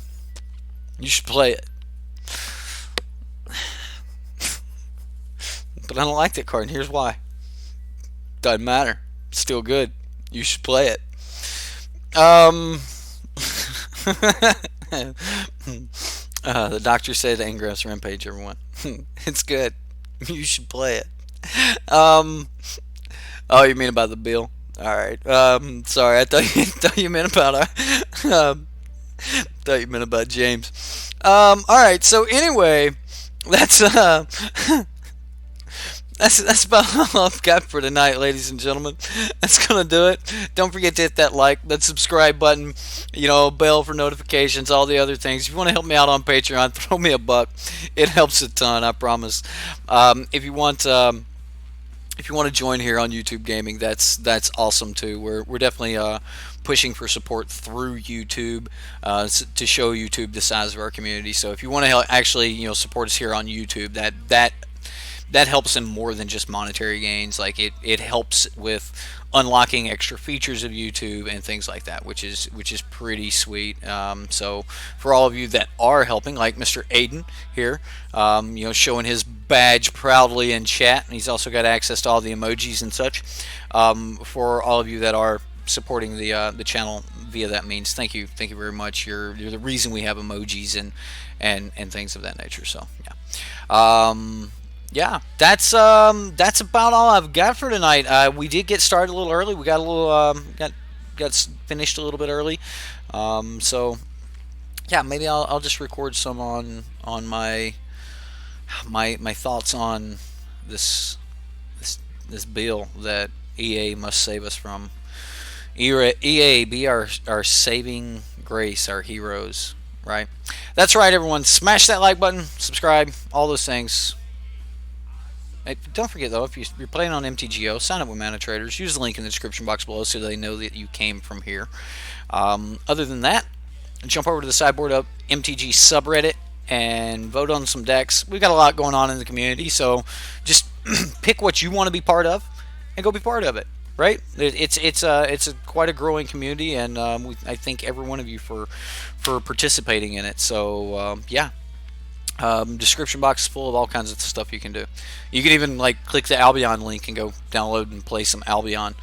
You should play it. But I don't like that card, and here's why. Doesn't matter. It's still good. You should play it. The doctor said Angrath's Rampage, everyone. It's good. You should play it. Oh, you mean about the bill? All right. Sorry, I thought you meant about thought you meant about James. All right. So anyway, that's that's about all I've got for tonight, ladies and gentlemen. That's gonna do it. Don't forget to hit that like, that subscribe button, bell for notifications, all the other things. If you want to help me out on Patreon, throw me a buck. It helps a ton, I promise. If you want to join here on YouTube Gaming, that's awesome too. We're definitely pushing for support through YouTube to show YouTube the size of our community. So if you want to actually support us here on YouTube, that helps in more than just monetary gains. It helps with unlocking extra features of YouTube and things like that, which is pretty sweet. So for all of you that are helping, like Mr. Aiden here, showing his badge proudly in chat, and he's also got access to all the emojis and such. For all of you that are supporting the channel via that means, thank you very much. You're the reason we have emojis and things of that nature. So yeah. Yeah, that's about all I've got for tonight. We did get started a little early. We got a little got finished a little bit early. So yeah, maybe I'll just record some on my thoughts on this bill that EA must save us from. EA, be our saving grace, our heroes. right? That's right, everyone. Smash that like button, subscribe, all those things. Hey, don't forget, though, if you're playing on MTGO, sign up with manatraders. Use the link in the description box below so they know that you came from here. Other than that, jump over to the Sideboard Up MTG subreddit and vote on some decks. We've got a lot going on in the community, so just pick what you want to be part of and go be part of it. Right? It's quite a growing community, and I thank every one of you for participating in it. So yeah. Description box is full of all kinds of stuff you can do. You can even like click the Albion link and go download and play some Albion.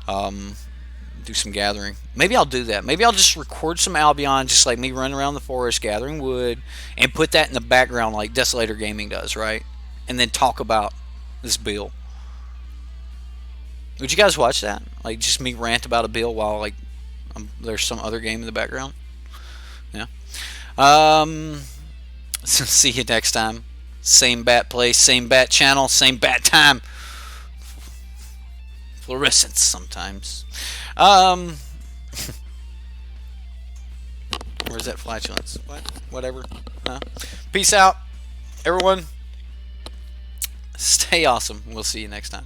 Do some gathering. Maybe I'll do that. Maybe I'll just record some Albion, just like me running around the forest gathering wood, and put that in the background like Desolator Gaming does, right? And then talk about this bill. Would you guys watch that? Like just me rant about a bill while like there's some other game in the background? Yeah. So see you next time. Same bat place, same bat channel, same bat time. Fluorescence sometimes. Where's that flatulence? What? Whatever. Peace out, everyone. Stay awesome. We'll see you next time.